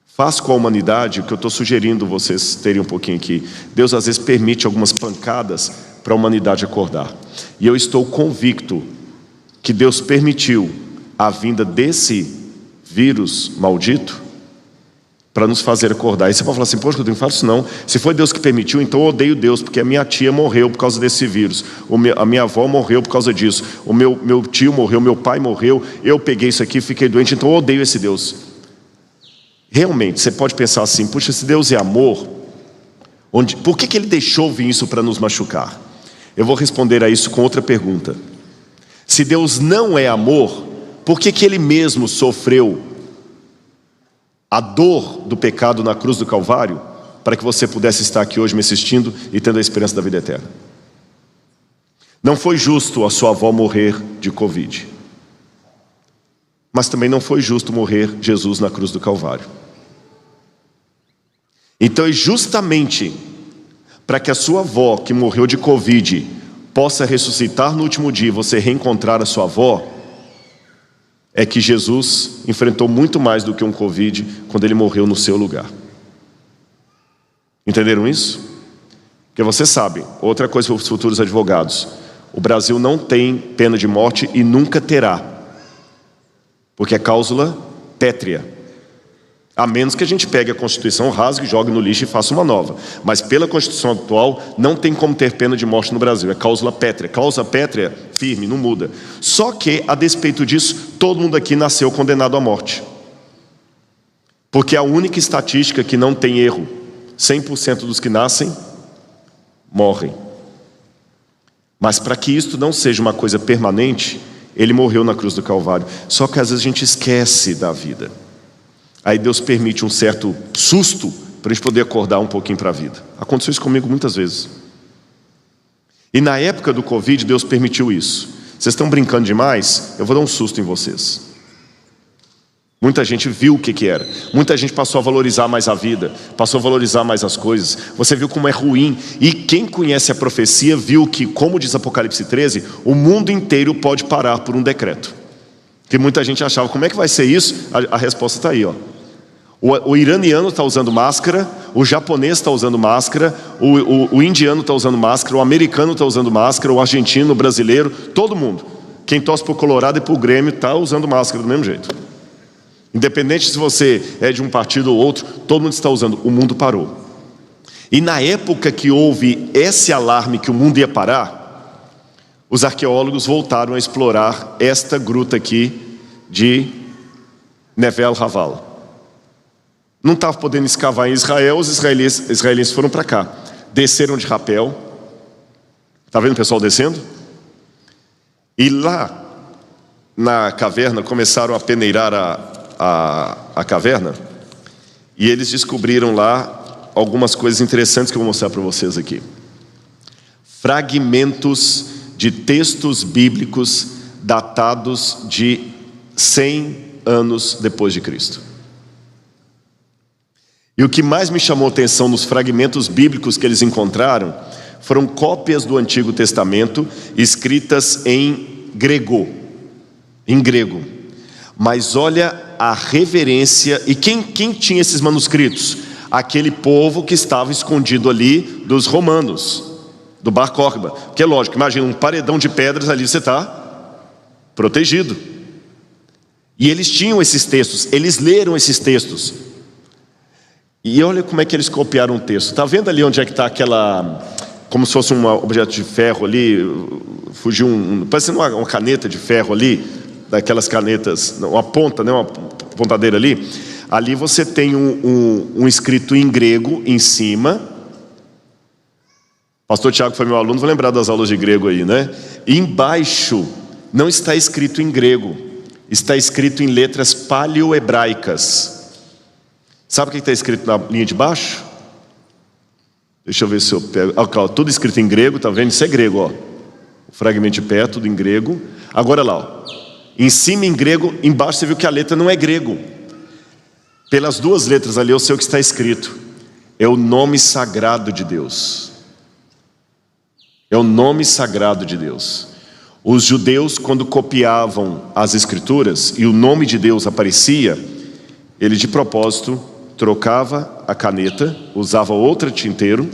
faz com a humanidade o que eu estou sugerindo vocês terem um pouquinho aqui. Deus às vezes permite algumas pancadas para a humanidade acordar. E eu estou convicto que Deus permitiu a vinda desse vírus maldito para nos fazer acordar. E você pode falar assim: poxa, eu não falo isso não. Se foi Deus que permitiu, então eu odeio Deus, porque a minha tia morreu por causa desse vírus, a minha avó morreu por causa disso, o meu tio morreu, meu pai morreu, eu peguei isso aqui, fiquei doente, então eu odeio esse Deus. Realmente, você pode pensar assim: puxa, se Deus é amor, por que Ele deixou vir isso para nos machucar? Eu vou responder a isso com outra pergunta. Se Deus não é amor, por que Ele mesmo sofreu a dor do pecado na cruz do Calvário, para que você pudesse estar aqui hoje me assistindo e tendo a esperança da vida eterna? Não foi justo a sua avó morrer de Covid, mas também não foi justo morrer Jesus na cruz do Calvário. Então é justamente para que a sua avó que morreu de Covid possa ressuscitar no último dia e você reencontrar a sua avó, é que Jesus enfrentou muito mais do que um Covid quando Ele morreu no seu lugar. Entenderam isso? Porque você sabe, outra coisa para os futuros advogados: o Brasil não tem pena de morte e nunca terá, porque é cláusula pétrea. A menos que a gente pegue a Constituição, rasgue, jogue no lixo e faça uma nova. Mas pela Constituição atual, não tem como ter pena de morte no Brasil. É cláusula pétrea. Cláusula pétrea, firme, não muda. Só que, a despeito disso, todo mundo aqui nasceu condenado à morte. Porque é a única estatística que não tem erro. 100% dos que nascem, morrem. Mas para que isto não seja uma coisa permanente, Ele morreu na cruz do Calvário. Só que às vezes a gente esquece da vida. Aí Deus permite um certo susto para a gente poder acordar um pouquinho para a vida. Aconteceu isso comigo muitas vezes. E na época do Covid, Deus permitiu isso. Vocês estão brincando demais? Eu vou dar um susto em vocês. Muita gente viu o que era. Muita gente passou a valorizar mais a vida, passou a valorizar mais as coisas. Você viu como é ruim. E quem conhece a profecia viu que, como diz Apocalipse 13, o mundo inteiro pode parar por um decreto. Que muita gente achava: como é que vai ser isso? A resposta está aí, ó. O iraniano está usando máscara, o japonês está usando máscara, o indiano está usando máscara, o americano está usando máscara, o argentino, o brasileiro, todo mundo. Quem torce para o Colorado e para o Grêmio está usando máscara do mesmo jeito. Independente se você é de um partido ou outro, todo mundo está usando. O mundo parou. E na época que houve esse alarme que o mundo ia parar, os arqueólogos voltaram a explorar esta gruta aqui de Nevel Haval. Não estava podendo escavar em Israel, os israelenses foram para cá. Desceram de rapel. Está vendo o pessoal descendo? E lá na caverna começaram a peneirar a caverna. E eles descobriram lá algumas coisas interessantes que eu vou mostrar para vocês aqui. Fragmentos de textos bíblicos datados de 100 anos depois de Cristo. E o que mais me chamou a atenção nos fragmentos bíblicos que eles encontraram foram cópias do Antigo Testamento escritas em grego. Mas olha a reverência. E quem tinha esses manuscritos? Aquele povo que estava escondido ali dos romanos, do Bar Córcega. Porque é lógico, imagina um paredão de pedras ali, você está protegido. E eles tinham esses textos, eles leram esses textos. E olha como é que eles copiaram o texto. Está vendo ali onde é que está aquela, como se fosse um objeto de ferro ali, fugiu parecendo uma caneta de ferro ali, daquelas canetas, uma ponta, né, uma pontadeira ali. Ali você tem um escrito em grego em cima. Pastor Tiago foi meu aluno, vou lembrar das aulas de grego aí, né? E embaixo não está escrito em grego, está escrito em letras paleohebraicas. Sabe o que está escrito na linha de baixo? Deixa eu ver se eu pego. Ó, tudo escrito em grego, tá vendo? Isso é grego, ó. O fragmento de pé, tudo em grego. Agora lá, ó. Em cima em grego, embaixo você viu que a letra não é grego. Pelas duas letras ali eu sei o que está escrito. É o nome sagrado de Deus. É o nome sagrado de Deus. Os judeus, quando copiavam as escrituras e o nome de Deus aparecia, ele de propósito trocava a caneta, usava outra tinteiro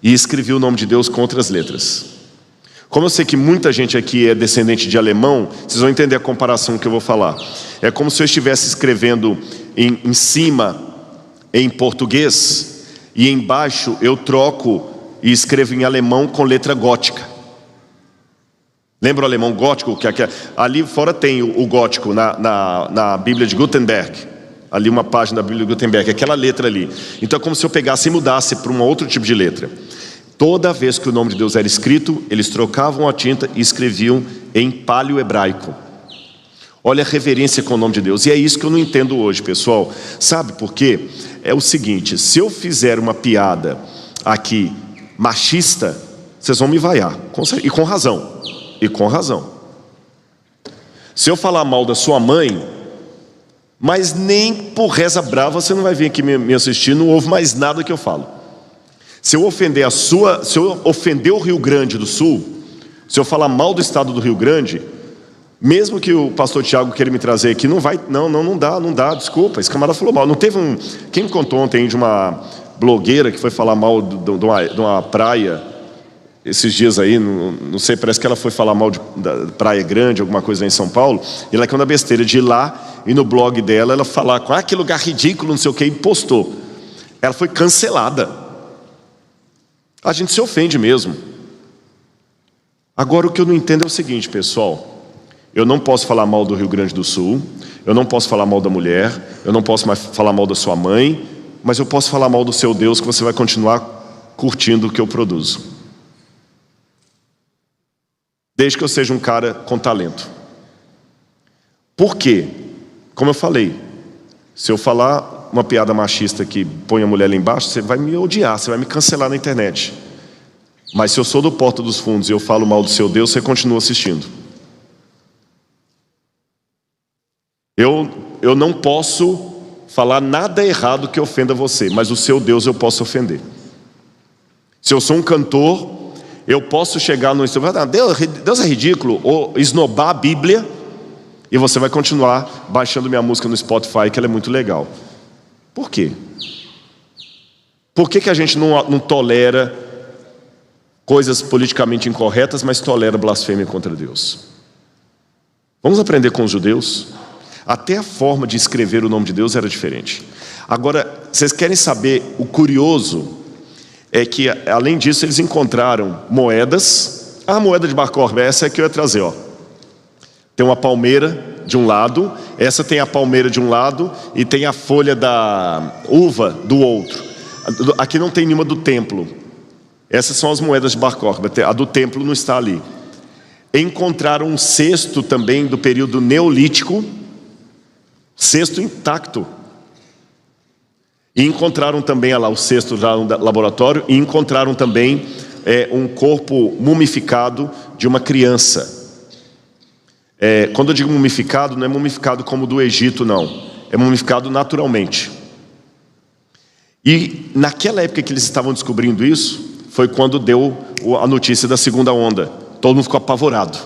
e escrevia o nome de Deus com outras letras. Como eu sei que muita gente aqui é descendente de alemão, vocês vão entender a comparação que eu vou falar. É como se eu estivesse escrevendo em cima em português e embaixo eu troco e escrevo em alemão com letra gótica. Lembra o alemão gótico? Ali fora tem o gótico na Bíblia de Gutenberg. Ali uma página da Bíblia de Gutenberg, aquela letra ali. Então é como se eu pegasse e mudasse para um outro tipo de letra. Toda vez que o nome de Deus era escrito, eles trocavam a tinta e escreviam em paleohebraico. Olha a reverência com o nome de Deus. E é isso que eu não entendo hoje, pessoal. Sabe por quê? É o seguinte, se eu fizer uma piada aqui machista, vocês vão me vaiar. E com razão. E com razão. Se eu falar mal da sua mãe, mas nem por reza brava você não vai vir aqui me assistir, não ouve mais nada que eu falo. Se eu ofender se eu ofender o Rio Grande do Sul, se eu falar mal do estado do Rio Grande, mesmo que o pastor Tiago queira me trazer aqui, não dá, desculpa, esse camarada falou mal. Não teve quem me contou ontem de uma blogueira que foi falar mal de uma praia, esses dias aí, não sei, parece que ela foi falar mal da Praia Grande, alguma coisa aí em São Paulo, e ela caiu na besteira de ir lá e no blog dela, ela falar com que lugar ridículo, não sei o que, e postou. Ela foi cancelada. A gente se ofende mesmo. Agora o que eu não entendo é o seguinte, pessoal. Eu não posso falar mal do Rio Grande do Sul, eu não posso falar mal da mulher, eu não posso mais falar mal da sua mãe, mas eu posso falar mal do seu Deus, que você vai continuar curtindo o que eu produzo. Desde que eu seja um cara com talento. Por quê? Como eu falei, se eu falar uma piada machista que põe a mulher lá embaixo, você vai me odiar, você vai me cancelar na internet. Mas se eu sou do Porta dos Fundos e eu falo mal do seu Deus, você continua assistindo. Eu não posso falar nada errado que ofenda você, mas o seu Deus eu posso ofender. Se eu sou um cantor, eu posso chegar no instrumento, Deus é ridículo, ou esnobar a Bíblia, e você vai continuar baixando minha música no Spotify, que ela é muito legal. Por quê? Por que a gente não tolera coisas politicamente incorretas, mas tolera blasfêmia contra Deus? Vamos aprender com os judeus? Até a forma de escrever o nome de Deus era diferente. Agora, vocês querem saber o curioso? É que, além disso, eles encontraram moedas. A moeda de Bar Córcega, essa é que eu ia trazer, ó. Tem uma palmeira de um lado, essa tem a palmeira de um lado e tem a folha da uva do outro. Aqui não tem nenhuma do templo. Essas são as moedas de Bar Córcega, a do templo não está ali. Encontraram um cesto também do período neolítico, cesto intacto. E encontraram também lá o cesto já no laboratório, e encontraram também um corpo mumificado de uma criança. Quando eu digo mumificado, não é mumificado como do Egito, não. É mumificado naturalmente. E naquela época que eles estavam descobrindo isso, foi quando deu a notícia da segunda onda. Todo mundo ficou apavorado.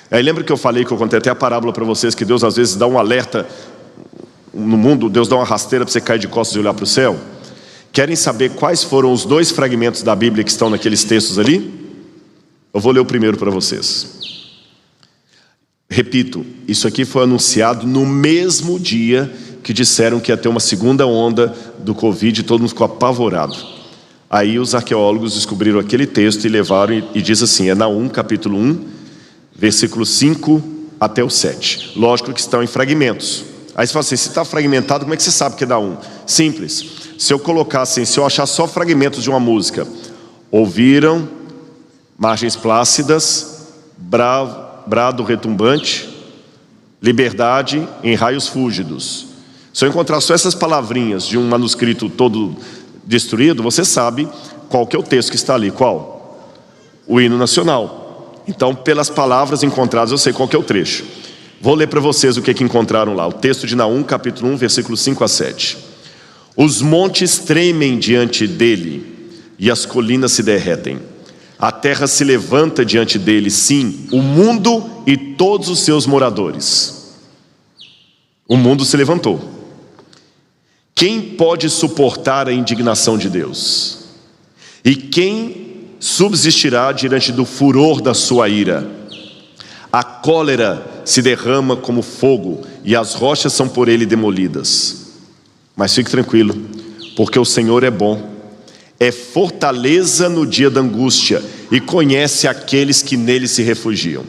Aí lembra que eu falei, que eu contei até a parábola para vocês, que Deus às vezes dá um alerta no mundo, Deus dá uma rasteira para você cair de costas e olhar para o céu? Querem saber quais foram os 2 fragmentos da Bíblia que estão naqueles textos ali? Eu vou ler o primeiro para vocês. Repito, isso aqui foi anunciado no mesmo dia que disseram que ia ter uma segunda onda do Covid e todo mundo ficou apavorado. Aí os arqueólogos descobriram aquele texto e levaram, e diz assim, é Naum capítulo 1, versículo 5 até o 7. Lógico que estão em fragmentos. Aí você fala assim, se está fragmentado, como é que você sabe que é Naum? Simples, se eu colocar assim, se eu achar só fragmentos de uma música, ouviram margens plácidas, brado retumbante, liberdade em raios fúlgidos. Se eu encontrar só essas palavrinhas de um manuscrito todo destruído, você sabe qual que é o texto que está ali. Qual? O hino nacional. Então, pelas palavras encontradas, eu sei qual que é o trecho. Vou ler para vocês o que encontraram lá. O texto de Naum, capítulo 1, versículos 5 a 7. Os montes tremem diante dele e as colinas se derretem. A terra se levanta diante dele, sim, o mundo e todos os seus moradores. O mundo se levantou. Quem pode suportar a indignação de Deus? E quem subsistirá diante do furor da sua ira? A cólera se derrama como fogo e as rochas são por ele demolidas. Mas fique tranquilo, porque o Senhor é bom. É fortaleza no dia da angústia e conhece aqueles que nele se refugiam.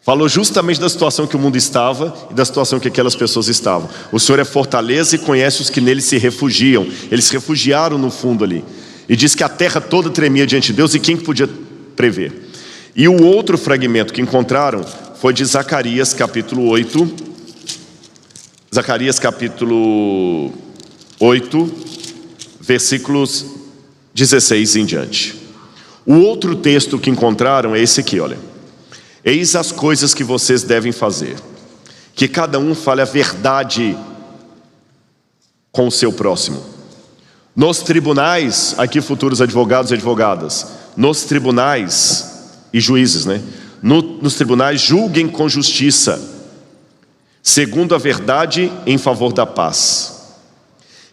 Falou justamente da situação que o mundo estava e da situação que aquelas pessoas estavam. O Senhor é fortaleza e conhece os que nele se refugiam. Eles se refugiaram no fundo ali. E diz que a terra toda tremia diante de Deus, e quem podia prever? E o outro fragmento que encontraram foi de Zacarias capítulo 8. Zacarias capítulo 8, versículos 16 em diante. O outro texto que encontraram é esse aqui, olha. Eis as coisas que vocês devem fazer, que cada um fale a verdade com o seu próximo. Nos tribunais, aqui futuros advogados e advogadas, nos tribunais e juízes, né? Nos tribunais julguem com justiça, segundo a verdade em favor da paz.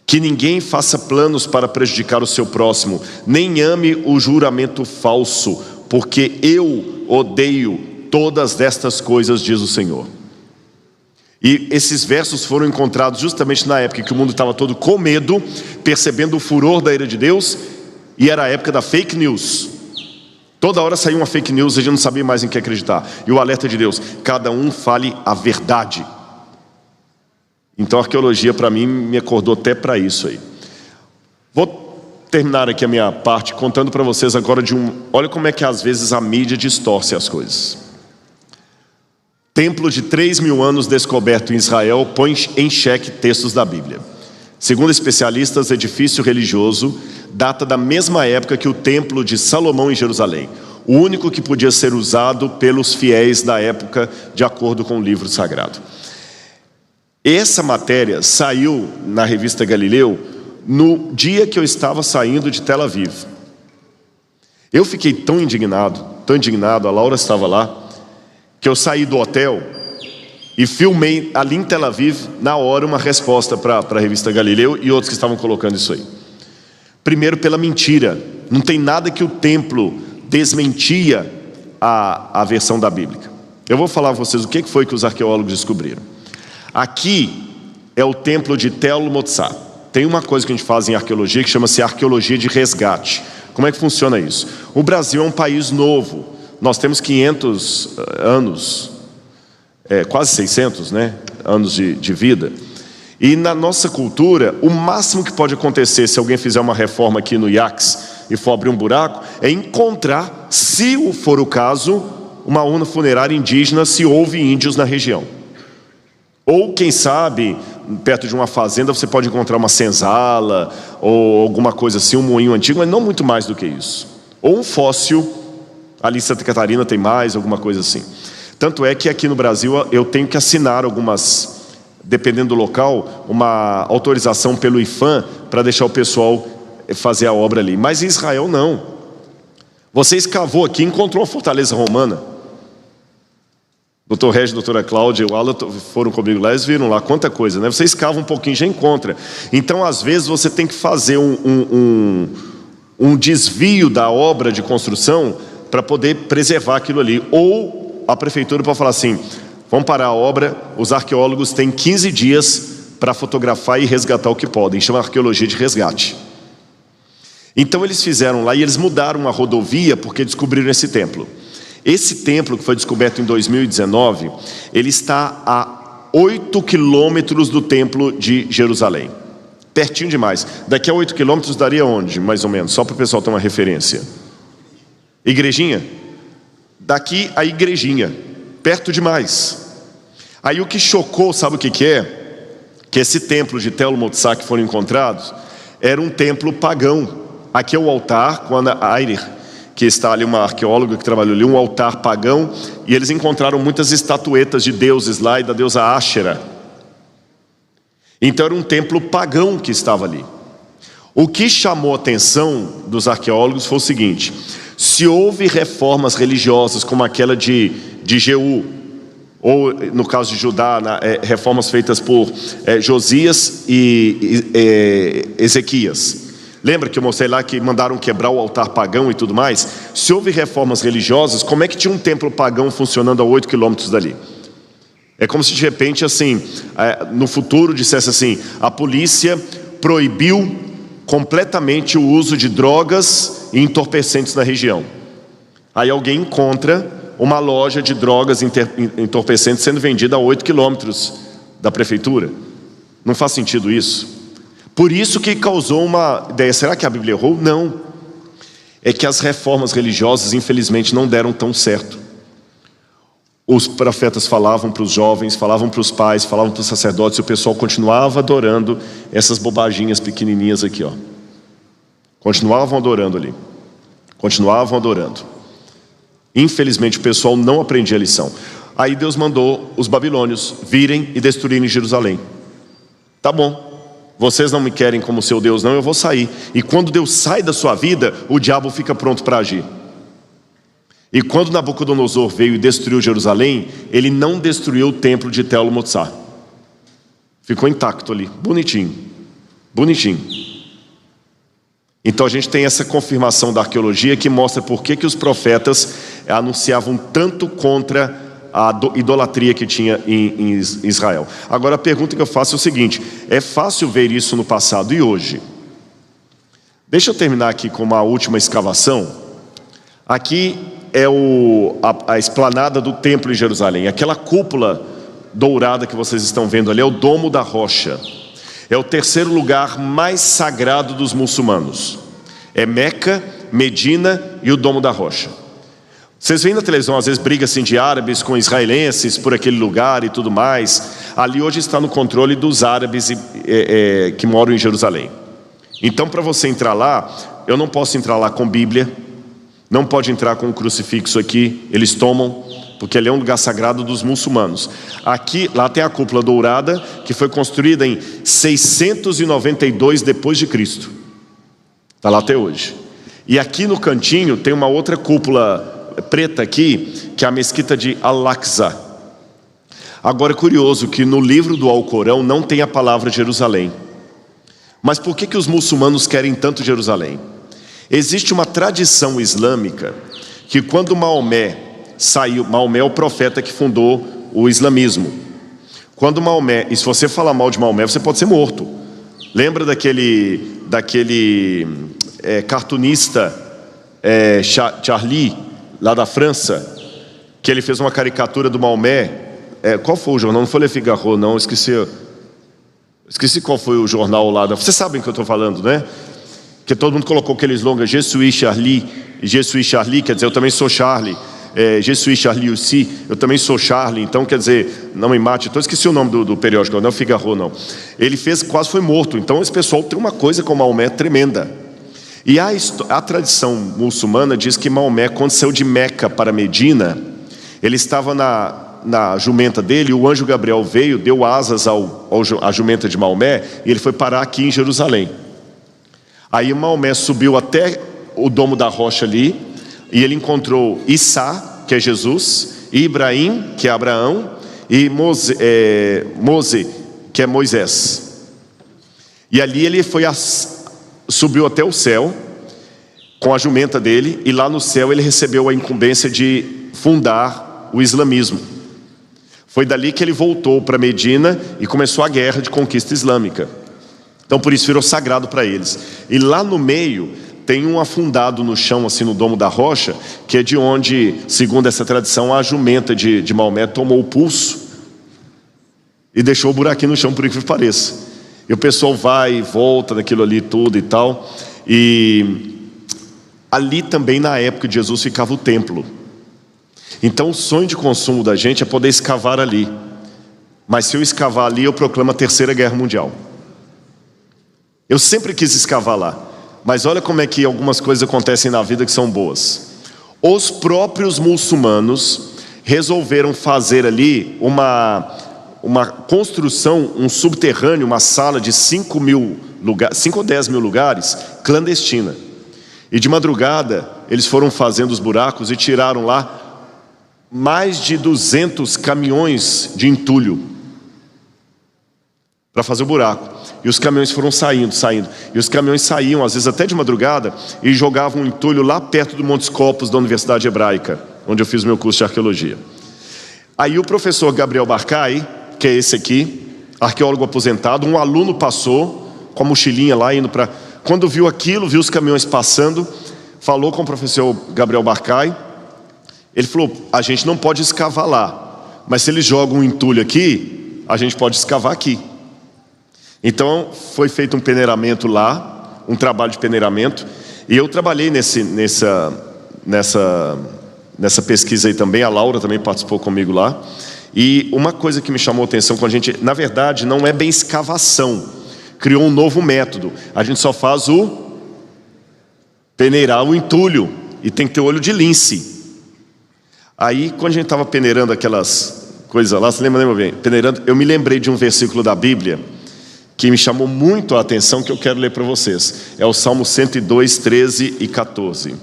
Que ninguém faça planos para prejudicar o seu próximo, nem ame o juramento falso, porque eu odeio todas estas coisas, diz o Senhor. E esses versos foram encontrados justamente na época que o mundo estava todo com medo, percebendo o furor da ira de Deus, e era a época da fake news. Toda hora saía uma fake news, a gente não sabia mais em que acreditar. E o alerta de Deus, cada um fale a verdade. Então a arqueologia para mim me acordou até para isso aí. Vou terminar aqui a minha parte contando para vocês agora olha como é que às vezes a mídia distorce as coisas. Templo de 3.000 anos descoberto em Israel põe em xeque textos da Bíblia. Segundo especialistas, edifício religioso data da mesma época que o templo de Salomão em Jerusalém, o único que podia ser usado pelos fiéis da época de acordo com o livro sagrado. Essa matéria saiu na revista Galileu no dia que eu estava saindo de Tel Aviv. Eu fiquei tão indignado, a Laura estava lá, que eu saí do hotel e filmei ali em Tel Aviv, na hora, uma resposta para a revista Galileu e outros que estavam colocando isso aí. Primeiro, pela mentira. Não tem nada que o templo desmentia a versão da Bíblia. Eu vou falar para vocês o que foi que os arqueólogos descobriram. Aqui é o templo de Tel Motzá. Tem uma coisa que a gente faz em arqueologia que chama-se arqueologia de resgate. Como é que funciona isso? O Brasil é um país novo. Nós temos 500 anos, quase 600, né, anos de vida. E na nossa cultura, o máximo que pode acontecer se alguém fizer uma reforma aqui no IACS e for abrir um buraco, é encontrar, se for o caso, uma urna funerária indígena, se houve índios na região. Ou, quem sabe, perto de uma fazenda você pode encontrar uma senzala, ou alguma coisa assim, um moinho antigo, mas não muito mais do que isso. Ou um fóssil, ali em Santa Catarina tem mais, alguma coisa assim. Tanto é que aqui no Brasil eu tenho que assinar algumas, dependendo do local, uma autorização pelo IFAM para deixar o pessoal fazer a obra ali. Mas em Israel não. Você escavou aqui e encontrou uma fortaleza romana. Doutor Regis, doutora Cláudia e o Alan foram comigo lá, eles viram lá quanta coisa, né? Você escava um pouquinho e já encontra. Então, às vezes, você tem que fazer um desvio da obra de construção para poder preservar aquilo ali. Ou a prefeitura pode falar assim: vamos parar a obra, os arqueólogos têm 15 dias para fotografar e resgatar o que podem. Chama arqueologia de resgate. Então eles fizeram lá e eles mudaram a rodovia porque descobriram esse templo. Esse templo que foi descoberto em 2019, ele está a 8 quilômetros do templo de Jerusalém. Pertinho demais. Daqui a 8 quilômetros daria onde, mais ou menos? Só para o pessoal ter uma referência. Igrejinha? Daqui a igrejinha. Perto demais. Aí o que chocou, sabe o que é? Que esse templo de Tel Motsá que foram encontrados era um templo pagão. Aqui é o altar, quando a Airer, que está ali, uma arqueóloga que trabalhou ali, um altar pagão, e eles encontraram muitas estatuetas de deuses lá e da deusa Ashera. Então era um templo pagão que estava ali. O que chamou a atenção dos arqueólogos foi o seguinte: se houve reformas religiosas como aquela de Jeú, ou no caso de Judá, reformas feitas por Josias e Ezequias. Lembra que eu mostrei lá que mandaram quebrar o altar pagão e tudo mais? Se houve reformas religiosas, como é que tinha um templo pagão funcionando a 8 quilômetros dali? É como se de repente, assim, no futuro dissesse assim: a polícia proibiu completamente o uso de drogas e entorpecentes na região. Aí alguém encontra uma loja de drogas e entorpecentes sendo vendida a 8 quilômetros da prefeitura. Não faz sentido isso. Por isso que causou uma ideia: será que a Bíblia errou? Não. É que as reformas religiosas, infelizmente, não deram tão certo. Os profetas falavam para os jovens, falavam para os pais, falavam para os sacerdotes, e o pessoal continuava adorando essas bobaginhas pequenininhas aqui, ó. Continuavam adorando ali. Continuavam adorando. Infelizmente, o pessoal não aprendia a lição. Aí Deus mandou os babilônios virem e destruírem Jerusalém. Tá bom. Vocês não me querem como seu Deus, não, eu vou sair. E quando Deus sai da sua vida, o diabo fica pronto para agir. E quando Nabucodonosor veio e destruiu Jerusalém, ele não destruiu o templo de Tel Motsá. Ficou intacto ali, bonitinho. Bonitinho. Então a gente tem essa confirmação da arqueologia que mostra por que os profetas anunciavam tanto contra a idolatria que tinha em Israel. Agora a pergunta que eu faço é o seguinte: é fácil ver isso no passado e hoje? Deixa eu terminar aqui com uma última escavação. Aqui é a esplanada do templo em Jerusalém. Aquela cúpula dourada que vocês estão vendo ali é o Domo da Rocha. É o terceiro lugar mais sagrado dos muçulmanos. É Meca, Medina e o Domo da Rocha. Vocês veem na televisão, às vezes, briga assim, de árabes com israelenses por aquele lugar e tudo mais. Ali hoje está no controle dos árabes que moram em Jerusalém. Então, para você entrar lá, eu não posso entrar lá com Bíblia, não pode entrar com um crucifixo aqui, eles tomam, porque ele é um lugar sagrado dos muçulmanos. Lá tem a cúpula dourada, que foi construída em 692 depois de Cristo. Está lá até hoje. E aqui no cantinho tem uma outra cúpula preta aqui, que é a mesquita de Al-Aqsa. Agora é curioso que no livro do Alcorão não tem a palavra Jerusalém. Mas por que os muçulmanos querem tanto Jerusalém? Existe uma tradição islâmica que quando Maomé saiu, Maomé é o profeta que fundou o islamismo. Quando Maomé, e se você falar mal de Maomé, você pode ser morto. Lembra daquele cartunista Charlie, lá da França, que ele fez uma caricatura do Maomé? Qual foi o jornal? Não foi Le Figaro, não, esqueci qual foi o jornal lá. Vocês sabem o que eu estou falando, né? Que todo mundo colocou aquele slogan: Je suis Charlie, quer dizer, eu também sou Charlie. Je suis Charlie aussi, eu também sou Charlie, então quer dizer, não me mate. Então esqueci o nome do periódico, não é o Figaro, não. Ele fez, quase foi morto. Então esse pessoal tem uma coisa com Maomé tremenda. E a tradição muçulmana diz que Maomé, quando saiu de Meca para Medina, ele estava na jumenta dele, o anjo Gabriel veio, deu asas à jumenta de Maomé, e ele foi parar aqui em Jerusalém. Aí Maomé subiu até o domo da rocha ali, e ele encontrou Issa, que é Jesus, e Ibrahim, que é Abraão, e Mose, que é Moisés. E ali ele subiu até o céu com a jumenta dele, e lá no céu ele recebeu a incumbência de fundar o islamismo. Foi dali que ele voltou para Medina e começou a guerra de conquista islâmica. Então por isso virou sagrado para eles. E lá no meio tem um afundado no chão, assim, no domo da rocha, que é de onde, segundo essa tradição, a jumenta de Maomé tomou o pulso e deixou o buraquinho no chão, por incrível que pareça. E o pessoal vai e volta naquilo ali tudo e tal. E ali também, na época de Jesus, ficava o templo. Então o sonho de consumo da gente é poder escavar ali. Mas se eu escavar ali, eu proclamo a Terceira Guerra Mundial. Eu sempre quis escavar lá. Mas olha como é que algumas coisas acontecem na vida que são boas. Os próprios muçulmanos resolveram fazer ali uma construção, um subterrâneo, uma sala de 5 ou 10 mil lugares, clandestina. E de madrugada, eles foram fazendo os buracos e tiraram lá mais de 200 caminhões de entulho para fazer o buraco. E os caminhões foram saindo. E os caminhões saíam, às vezes até de madrugada, e jogavam um entulho lá perto do Montes Copos, da Universidade Hebraica, onde eu fiz meu curso de arqueologia. Aí o professor Gabriel Barcay, que é esse aqui, arqueólogo aposentado, um aluno passou com a mochilinha lá, indo para... Quando viu aquilo, viu os caminhões passando, falou com o professor Gabriel Barcay. Ele falou: a gente não pode escavar lá, mas se eles jogam um entulho aqui, a gente pode escavar aqui. Então foi feito um peneiramento lá, um trabalho de peneiramento, e eu trabalhei nessa pesquisa aí também. A Laura também participou comigo lá. E uma coisa que me chamou a atenção, quando a gente, na verdade, não é bem escavação, criou um novo método. A gente só faz peneirar o entulho, e tem que ter olho de lince. Aí, quando a gente estava peneirando aquelas coisas lá, você lembra bem? Peneirando, eu me lembrei de um versículo da Bíblia que me chamou muito a atenção, que eu quero ler para vocês. É o Salmo 102, 13 e 14.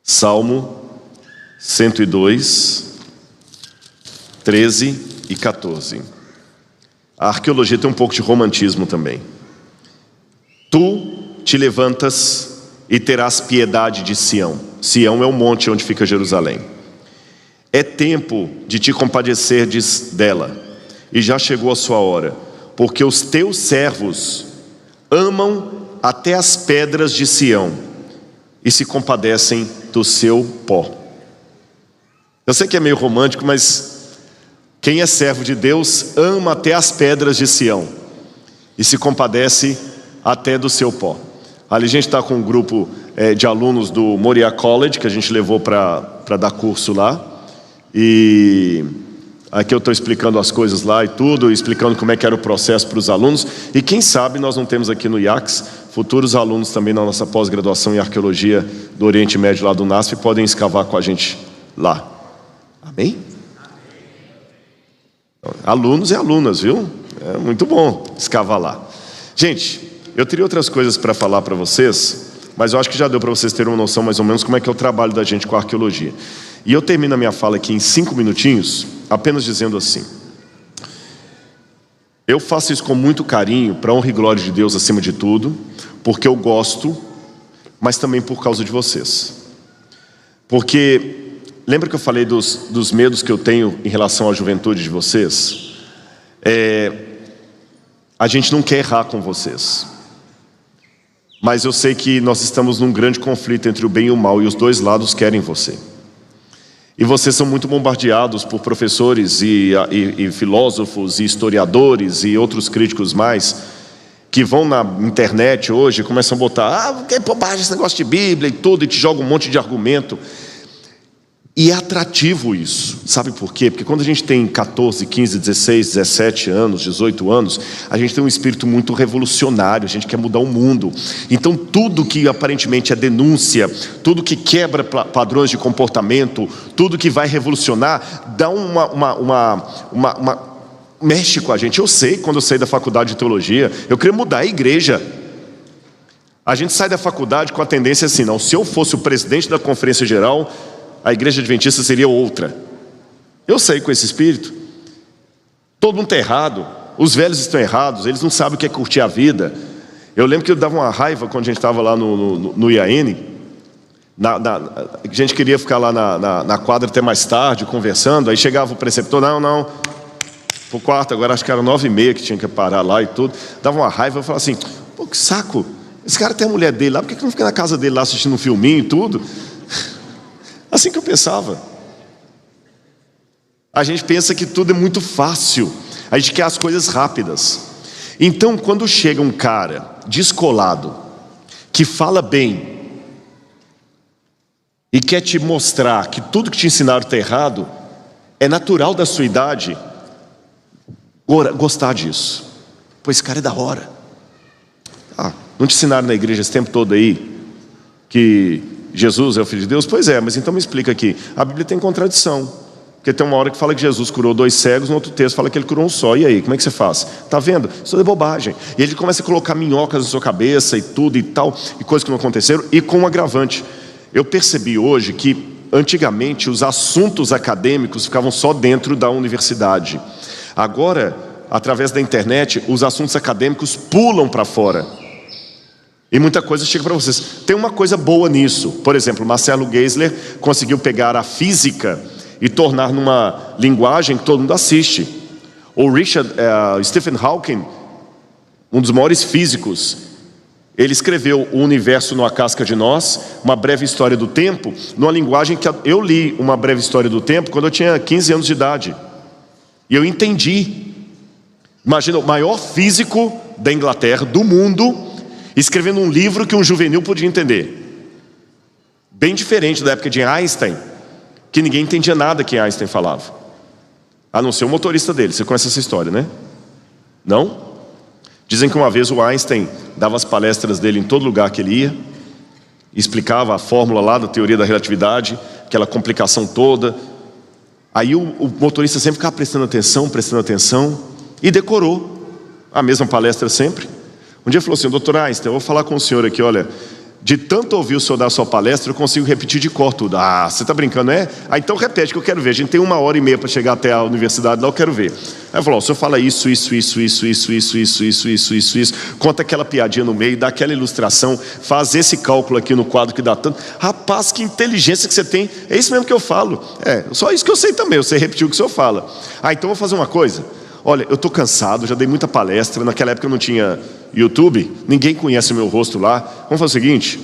Salmo 102, 13 e 14. A arqueologia tem um pouco de romantismo também. Tu te levantas e terás piedade de Sião. Sião é o monte onde fica Jerusalém. É tempo de te compadecerdes dela, e já chegou a sua hora, porque os teus servos amam até as pedras de Sião e se compadecem do seu pó. Eu sei que é meio romântico, mas quem é servo de Deus ama até as pedras de Sião e se compadece até do seu pó. Ali a gente está com um grupo de alunos do Moriah College, que a gente levou para dar curso lá. E aqui eu estou explicando as coisas lá e tudo, explicando como é que era o processo para os alunos. E quem sabe nós não temos aqui no IACS futuros alunos também na nossa pós-graduação em arqueologia do Oriente Médio lá do NASF, podem escavar com a gente lá. Amém? Alunos e alunas, viu? É muito bom escavar lá. Gente, eu teria outras coisas para falar para vocês, mas eu acho que já deu para vocês terem uma noção mais ou menos como é que é o trabalho da gente com a arqueologia. E eu termino a minha fala aqui em 5 minutinhos, apenas dizendo assim: eu faço isso com muito carinho, para honra e glória de Deus acima de tudo, porque eu gosto, mas também por causa de vocês. Porque, lembra que eu falei dos medos que eu tenho em relação à juventude de vocês? A gente não quer errar com vocês, mas eu sei que nós estamos num grande conflito entre o bem e o mal, e os dois lados querem você. E vocês são muito bombardeados por professores e filósofos e historiadores e outros críticos mais, que vão na internet hoje e começam a botar: que bobagem esse negócio de Bíblia e tudo, e te joga um monte de argumento. E é atrativo isso, sabe por quê? Porque quando a gente tem 14, 15, 16, 17 anos, 18 anos, a gente tem um espírito muito revolucionário, a gente quer mudar o mundo. Então tudo que aparentemente é denúncia, tudo que quebra padrões de comportamento, tudo que vai revolucionar, dá mexe com a gente. Eu sei, quando eu saí da faculdade de teologia, eu queria mudar a igreja. A gente sai da faculdade com a tendência assim, não, se eu fosse o presidente da conferência geral, a igreja adventista seria outra. Eu saí com esse espírito. Todo mundo está errado, os velhos estão errados, eles não sabem o que é curtir a vida. Eu lembro que eu dava uma raiva quando a gente estava lá no IAN. A gente queria ficar lá na quadra até mais tarde, conversando. Aí chegava o preceptor, não, pro quarto, agora acho que era 9h30 que tinha que parar lá e tudo. Dava uma raiva, eu falava assim, pô, que saco. Esse cara tem a mulher dele lá, por que não fica na casa dele lá assistindo um filminho e tudo? Assim que eu pensava. A gente pensa que tudo é muito fácil. A gente quer as coisas rápidas. Então, quando chega um cara descolado, que fala bem, e quer te mostrar que tudo que te ensinaram está errado, é natural da sua idade gostar disso. Pois esse cara é da hora. Não te ensinaram na igreja esse tempo todo aí que Jesus é o Filho de Deus? Pois é, mas então me explica aqui. A Bíblia tem contradição. Porque tem uma hora que fala que Jesus curou 2 cegos, no outro texto fala que ele curou um só. E aí, como é que você faz? Tá vendo? Isso é bobagem. E ele começa a colocar minhocas na sua cabeça e tudo e tal, e coisas que não aconteceram, e com um agravante. Eu percebi hoje que antigamente os assuntos acadêmicos ficavam só dentro da universidade. Agora, através da internet, os assuntos acadêmicos pulam para fora. E muita coisa chega para vocês. Tem uma coisa boa nisso. Por exemplo, Marcelo Geisler conseguiu pegar a física e tornar numa linguagem que todo mundo assiste. O Stephen Hawking, um dos maiores físicos, ele escreveu O Universo numa Casca de Nós, uma breve história do tempo, numa linguagem que eu li uma breve história do tempo quando eu tinha 15 anos de idade. E eu entendi. Imagina, o maior físico da Inglaterra, do mundo, escrevendo um livro que um juvenil podia entender. Bem diferente da época de Einstein, que ninguém entendia nada que Einstein falava, a não ser o motorista dele. Você conhece essa história, né? Não? Dizem que uma vez o Einstein dava as palestras dele em todo lugar que ele ia, explicava a fórmula lá da teoria da relatividade, aquela complicação toda. Aí o motorista sempre ficava prestando atenção, e decorou a mesma palestra sempre. Um dia falou assim: doutor Einstein, eu vou falar com o senhor aqui, olha, de tanto ouvir o senhor dar a sua palestra, eu consigo repetir de cor tudo. Ah, você está brincando, é? Então repete que eu quero ver. A gente tem 1h30 para chegar até a universidade lá, eu quero ver. Aí falou: o senhor fala isso. Conta aquela piadinha no meio, dá aquela ilustração, faz esse cálculo aqui no quadro que dá tanto. Rapaz, que inteligência que você tem. É isso mesmo que eu falo. É, só isso que eu sei também, eu sei repetir o que o senhor fala. Então vou fazer uma coisa. Olha, eu estou cansado, já dei muita palestra. Naquela época eu não tinha YouTube, ninguém conhece o meu rosto lá. Vamos fazer o seguinte: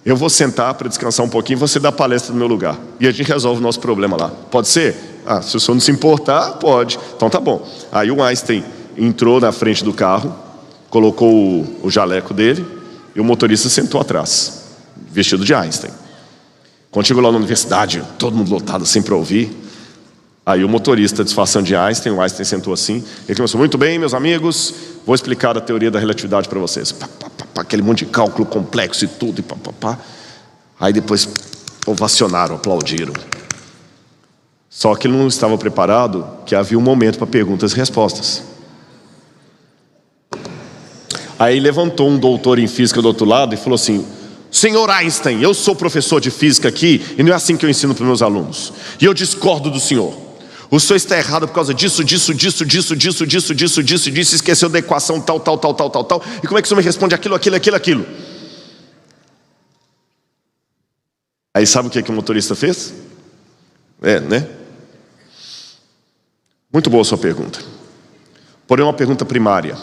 eu vou sentar para descansar um pouquinho, você dá palestra no meu lugar, e a gente resolve o nosso problema lá. Pode ser? Se o senhor não se importar, pode. Então tá bom. Aí o Einstein entrou na frente do carro, colocou o jaleco dele, e o motorista sentou atrás, vestido de Einstein. Quando chegou lá na universidade, todo mundo lotado assim para ouvir. Aí o motorista, disfarçando de Einstein, o Einstein sentou assim, ele começou: muito bem, meus amigos, vou explicar a teoria da relatividade para vocês. Aquele monte de cálculo complexo e tudo, Aí depois ovacionaram, aplaudiram. Só que ele não estava preparado, que havia um momento para perguntas e respostas. Aí levantou um doutor em física do outro lado e falou assim: senhor Einstein, eu sou professor de física aqui, e não é assim que eu ensino para os meus alunos, e eu discordo do senhor. O senhor está errado por causa disso, esqueceu da equação tal. E como é que o senhor me responde aquilo? Aí sabe o que o motorista fez? Né? Muito boa a sua pergunta. Porém é uma pergunta primária.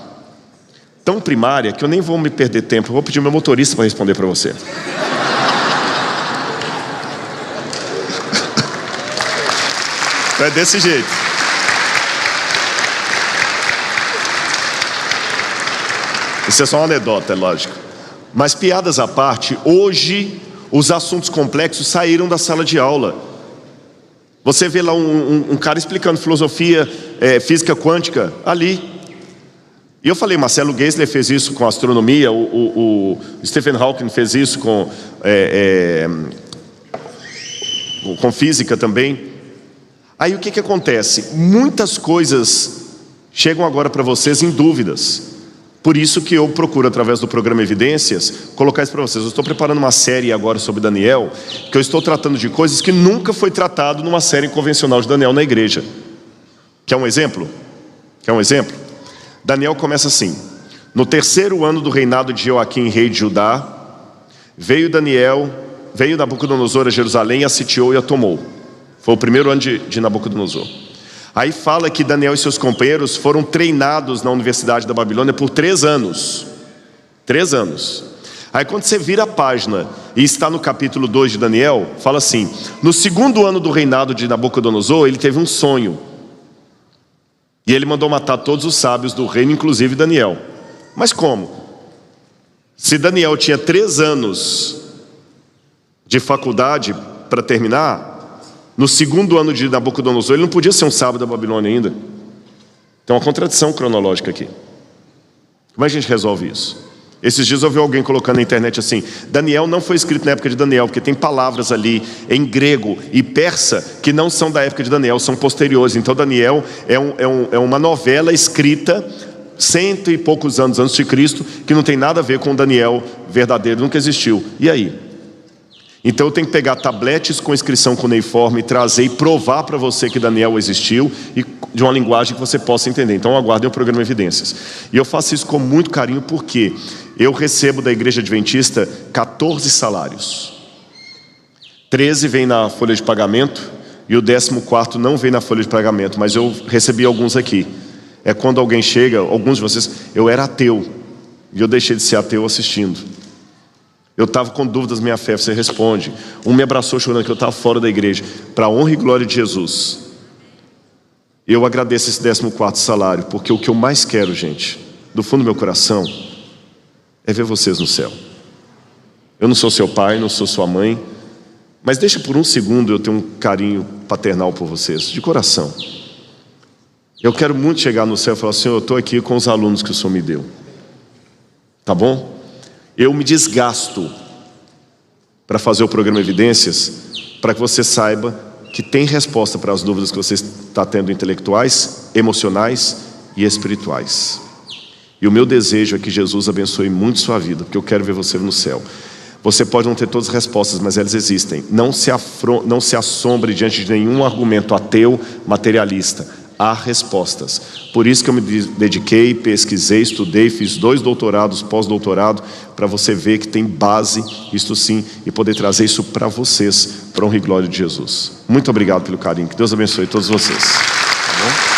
Tão primária que eu nem vou me perder tempo. Eu vou pedir ao meu motorista para responder para você. É desse jeito. Isso é só uma anedota, é lógico. Mas piadas à parte, hoje os assuntos complexos saíram da sala de aula. Você vê lá um cara explicando filosofia, física quântica, ali. E eu falei, Marcelo Geisler fez isso com astronomia, o Stephen Hawking fez isso com física também. Aí o que acontece? Muitas coisas chegam agora para vocês em dúvidas. Por isso que eu procuro, através do programa Evidências, colocar isso para vocês. Eu estou preparando uma série agora sobre Daniel, que eu estou tratando de coisas que nunca foi tratado numa série convencional de Daniel na igreja. Quer um exemplo? Daniel começa assim: no 3º ano do reinado de Joaquim, rei de Judá, veio Nabucodonosor a Jerusalém e a sitiou e a tomou. Foi o 1º ano de Nabucodonosor. Aí fala que Daniel e seus companheiros foram treinados na Universidade da Babilônia por 3 anos. 3 anos. Aí quando você vira a página e está no capítulo 2 de Daniel, fala assim: no 2º ano do reinado de Nabucodonosor, ele teve um sonho. E ele mandou matar todos os sábios do reino, inclusive Daniel. Mas como? Se Daniel tinha 3 anos de faculdade para terminar, no 2º ano de Nabucodonosor, ele não podia ser um sábio da Babilônia ainda. Tem uma contradição cronológica aqui. Como é que a gente resolve isso? Esses dias eu vi alguém colocando na internet assim: Daniel não foi escrito na época de Daniel, porque tem palavras ali em grego e persa que não são da época de Daniel, são posteriores. Então Daniel é uma novela escrita 100 e poucos anos antes de Cristo, que não tem nada a ver com o Daniel verdadeiro, nunca existiu. E aí? Então eu tenho que pegar tabletes com inscrição cuneiforme, trazer e provar para você que Daniel existiu, e de uma linguagem que você possa entender. Então aguardem o programa Evidências. E eu faço isso com muito carinho, porque eu recebo da Igreja Adventista 14 salários. 13 vem na folha de pagamento e o 14º não vem na folha de pagamento, mas eu recebi alguns aqui. É quando alguém chega, alguns de vocês: eu era ateu e eu deixei de ser ateu assistindo. Eu estava com dúvidas da minha fé, você responde. Um me abraçou chorando que eu estava fora da igreja. Para a honra e glória de Jesus, eu agradeço esse 14º salário, porque o que eu mais quero, gente, do fundo do meu coração, é ver vocês no céu. Eu não sou seu pai, não sou sua mãe, mas deixa por um segundo eu ter um carinho paternal por vocês, de coração. Eu quero muito chegar no céu e falar: Senhor, eu estou aqui com os alunos que o Senhor me deu. Tá bom? Eu me desgasto para fazer o programa Evidências, para que você saiba que tem resposta para as dúvidas que você está tendo, intelectuais, emocionais e espirituais. E o meu desejo é que Jesus abençoe muito sua vida, porque eu quero ver você no céu. Você pode não ter todas as respostas, mas elas existem. Não se assombre diante de nenhum argumento ateu, materialista. Há respostas. Por isso que eu me dediquei, pesquisei, estudei, fiz 2 doutorados, pós-doutorado, para você ver que tem base, isto sim, e poder trazer isso para vocês, para a honra e glória de Jesus. Muito obrigado pelo carinho. Que Deus abençoe todos vocês. Tá bom?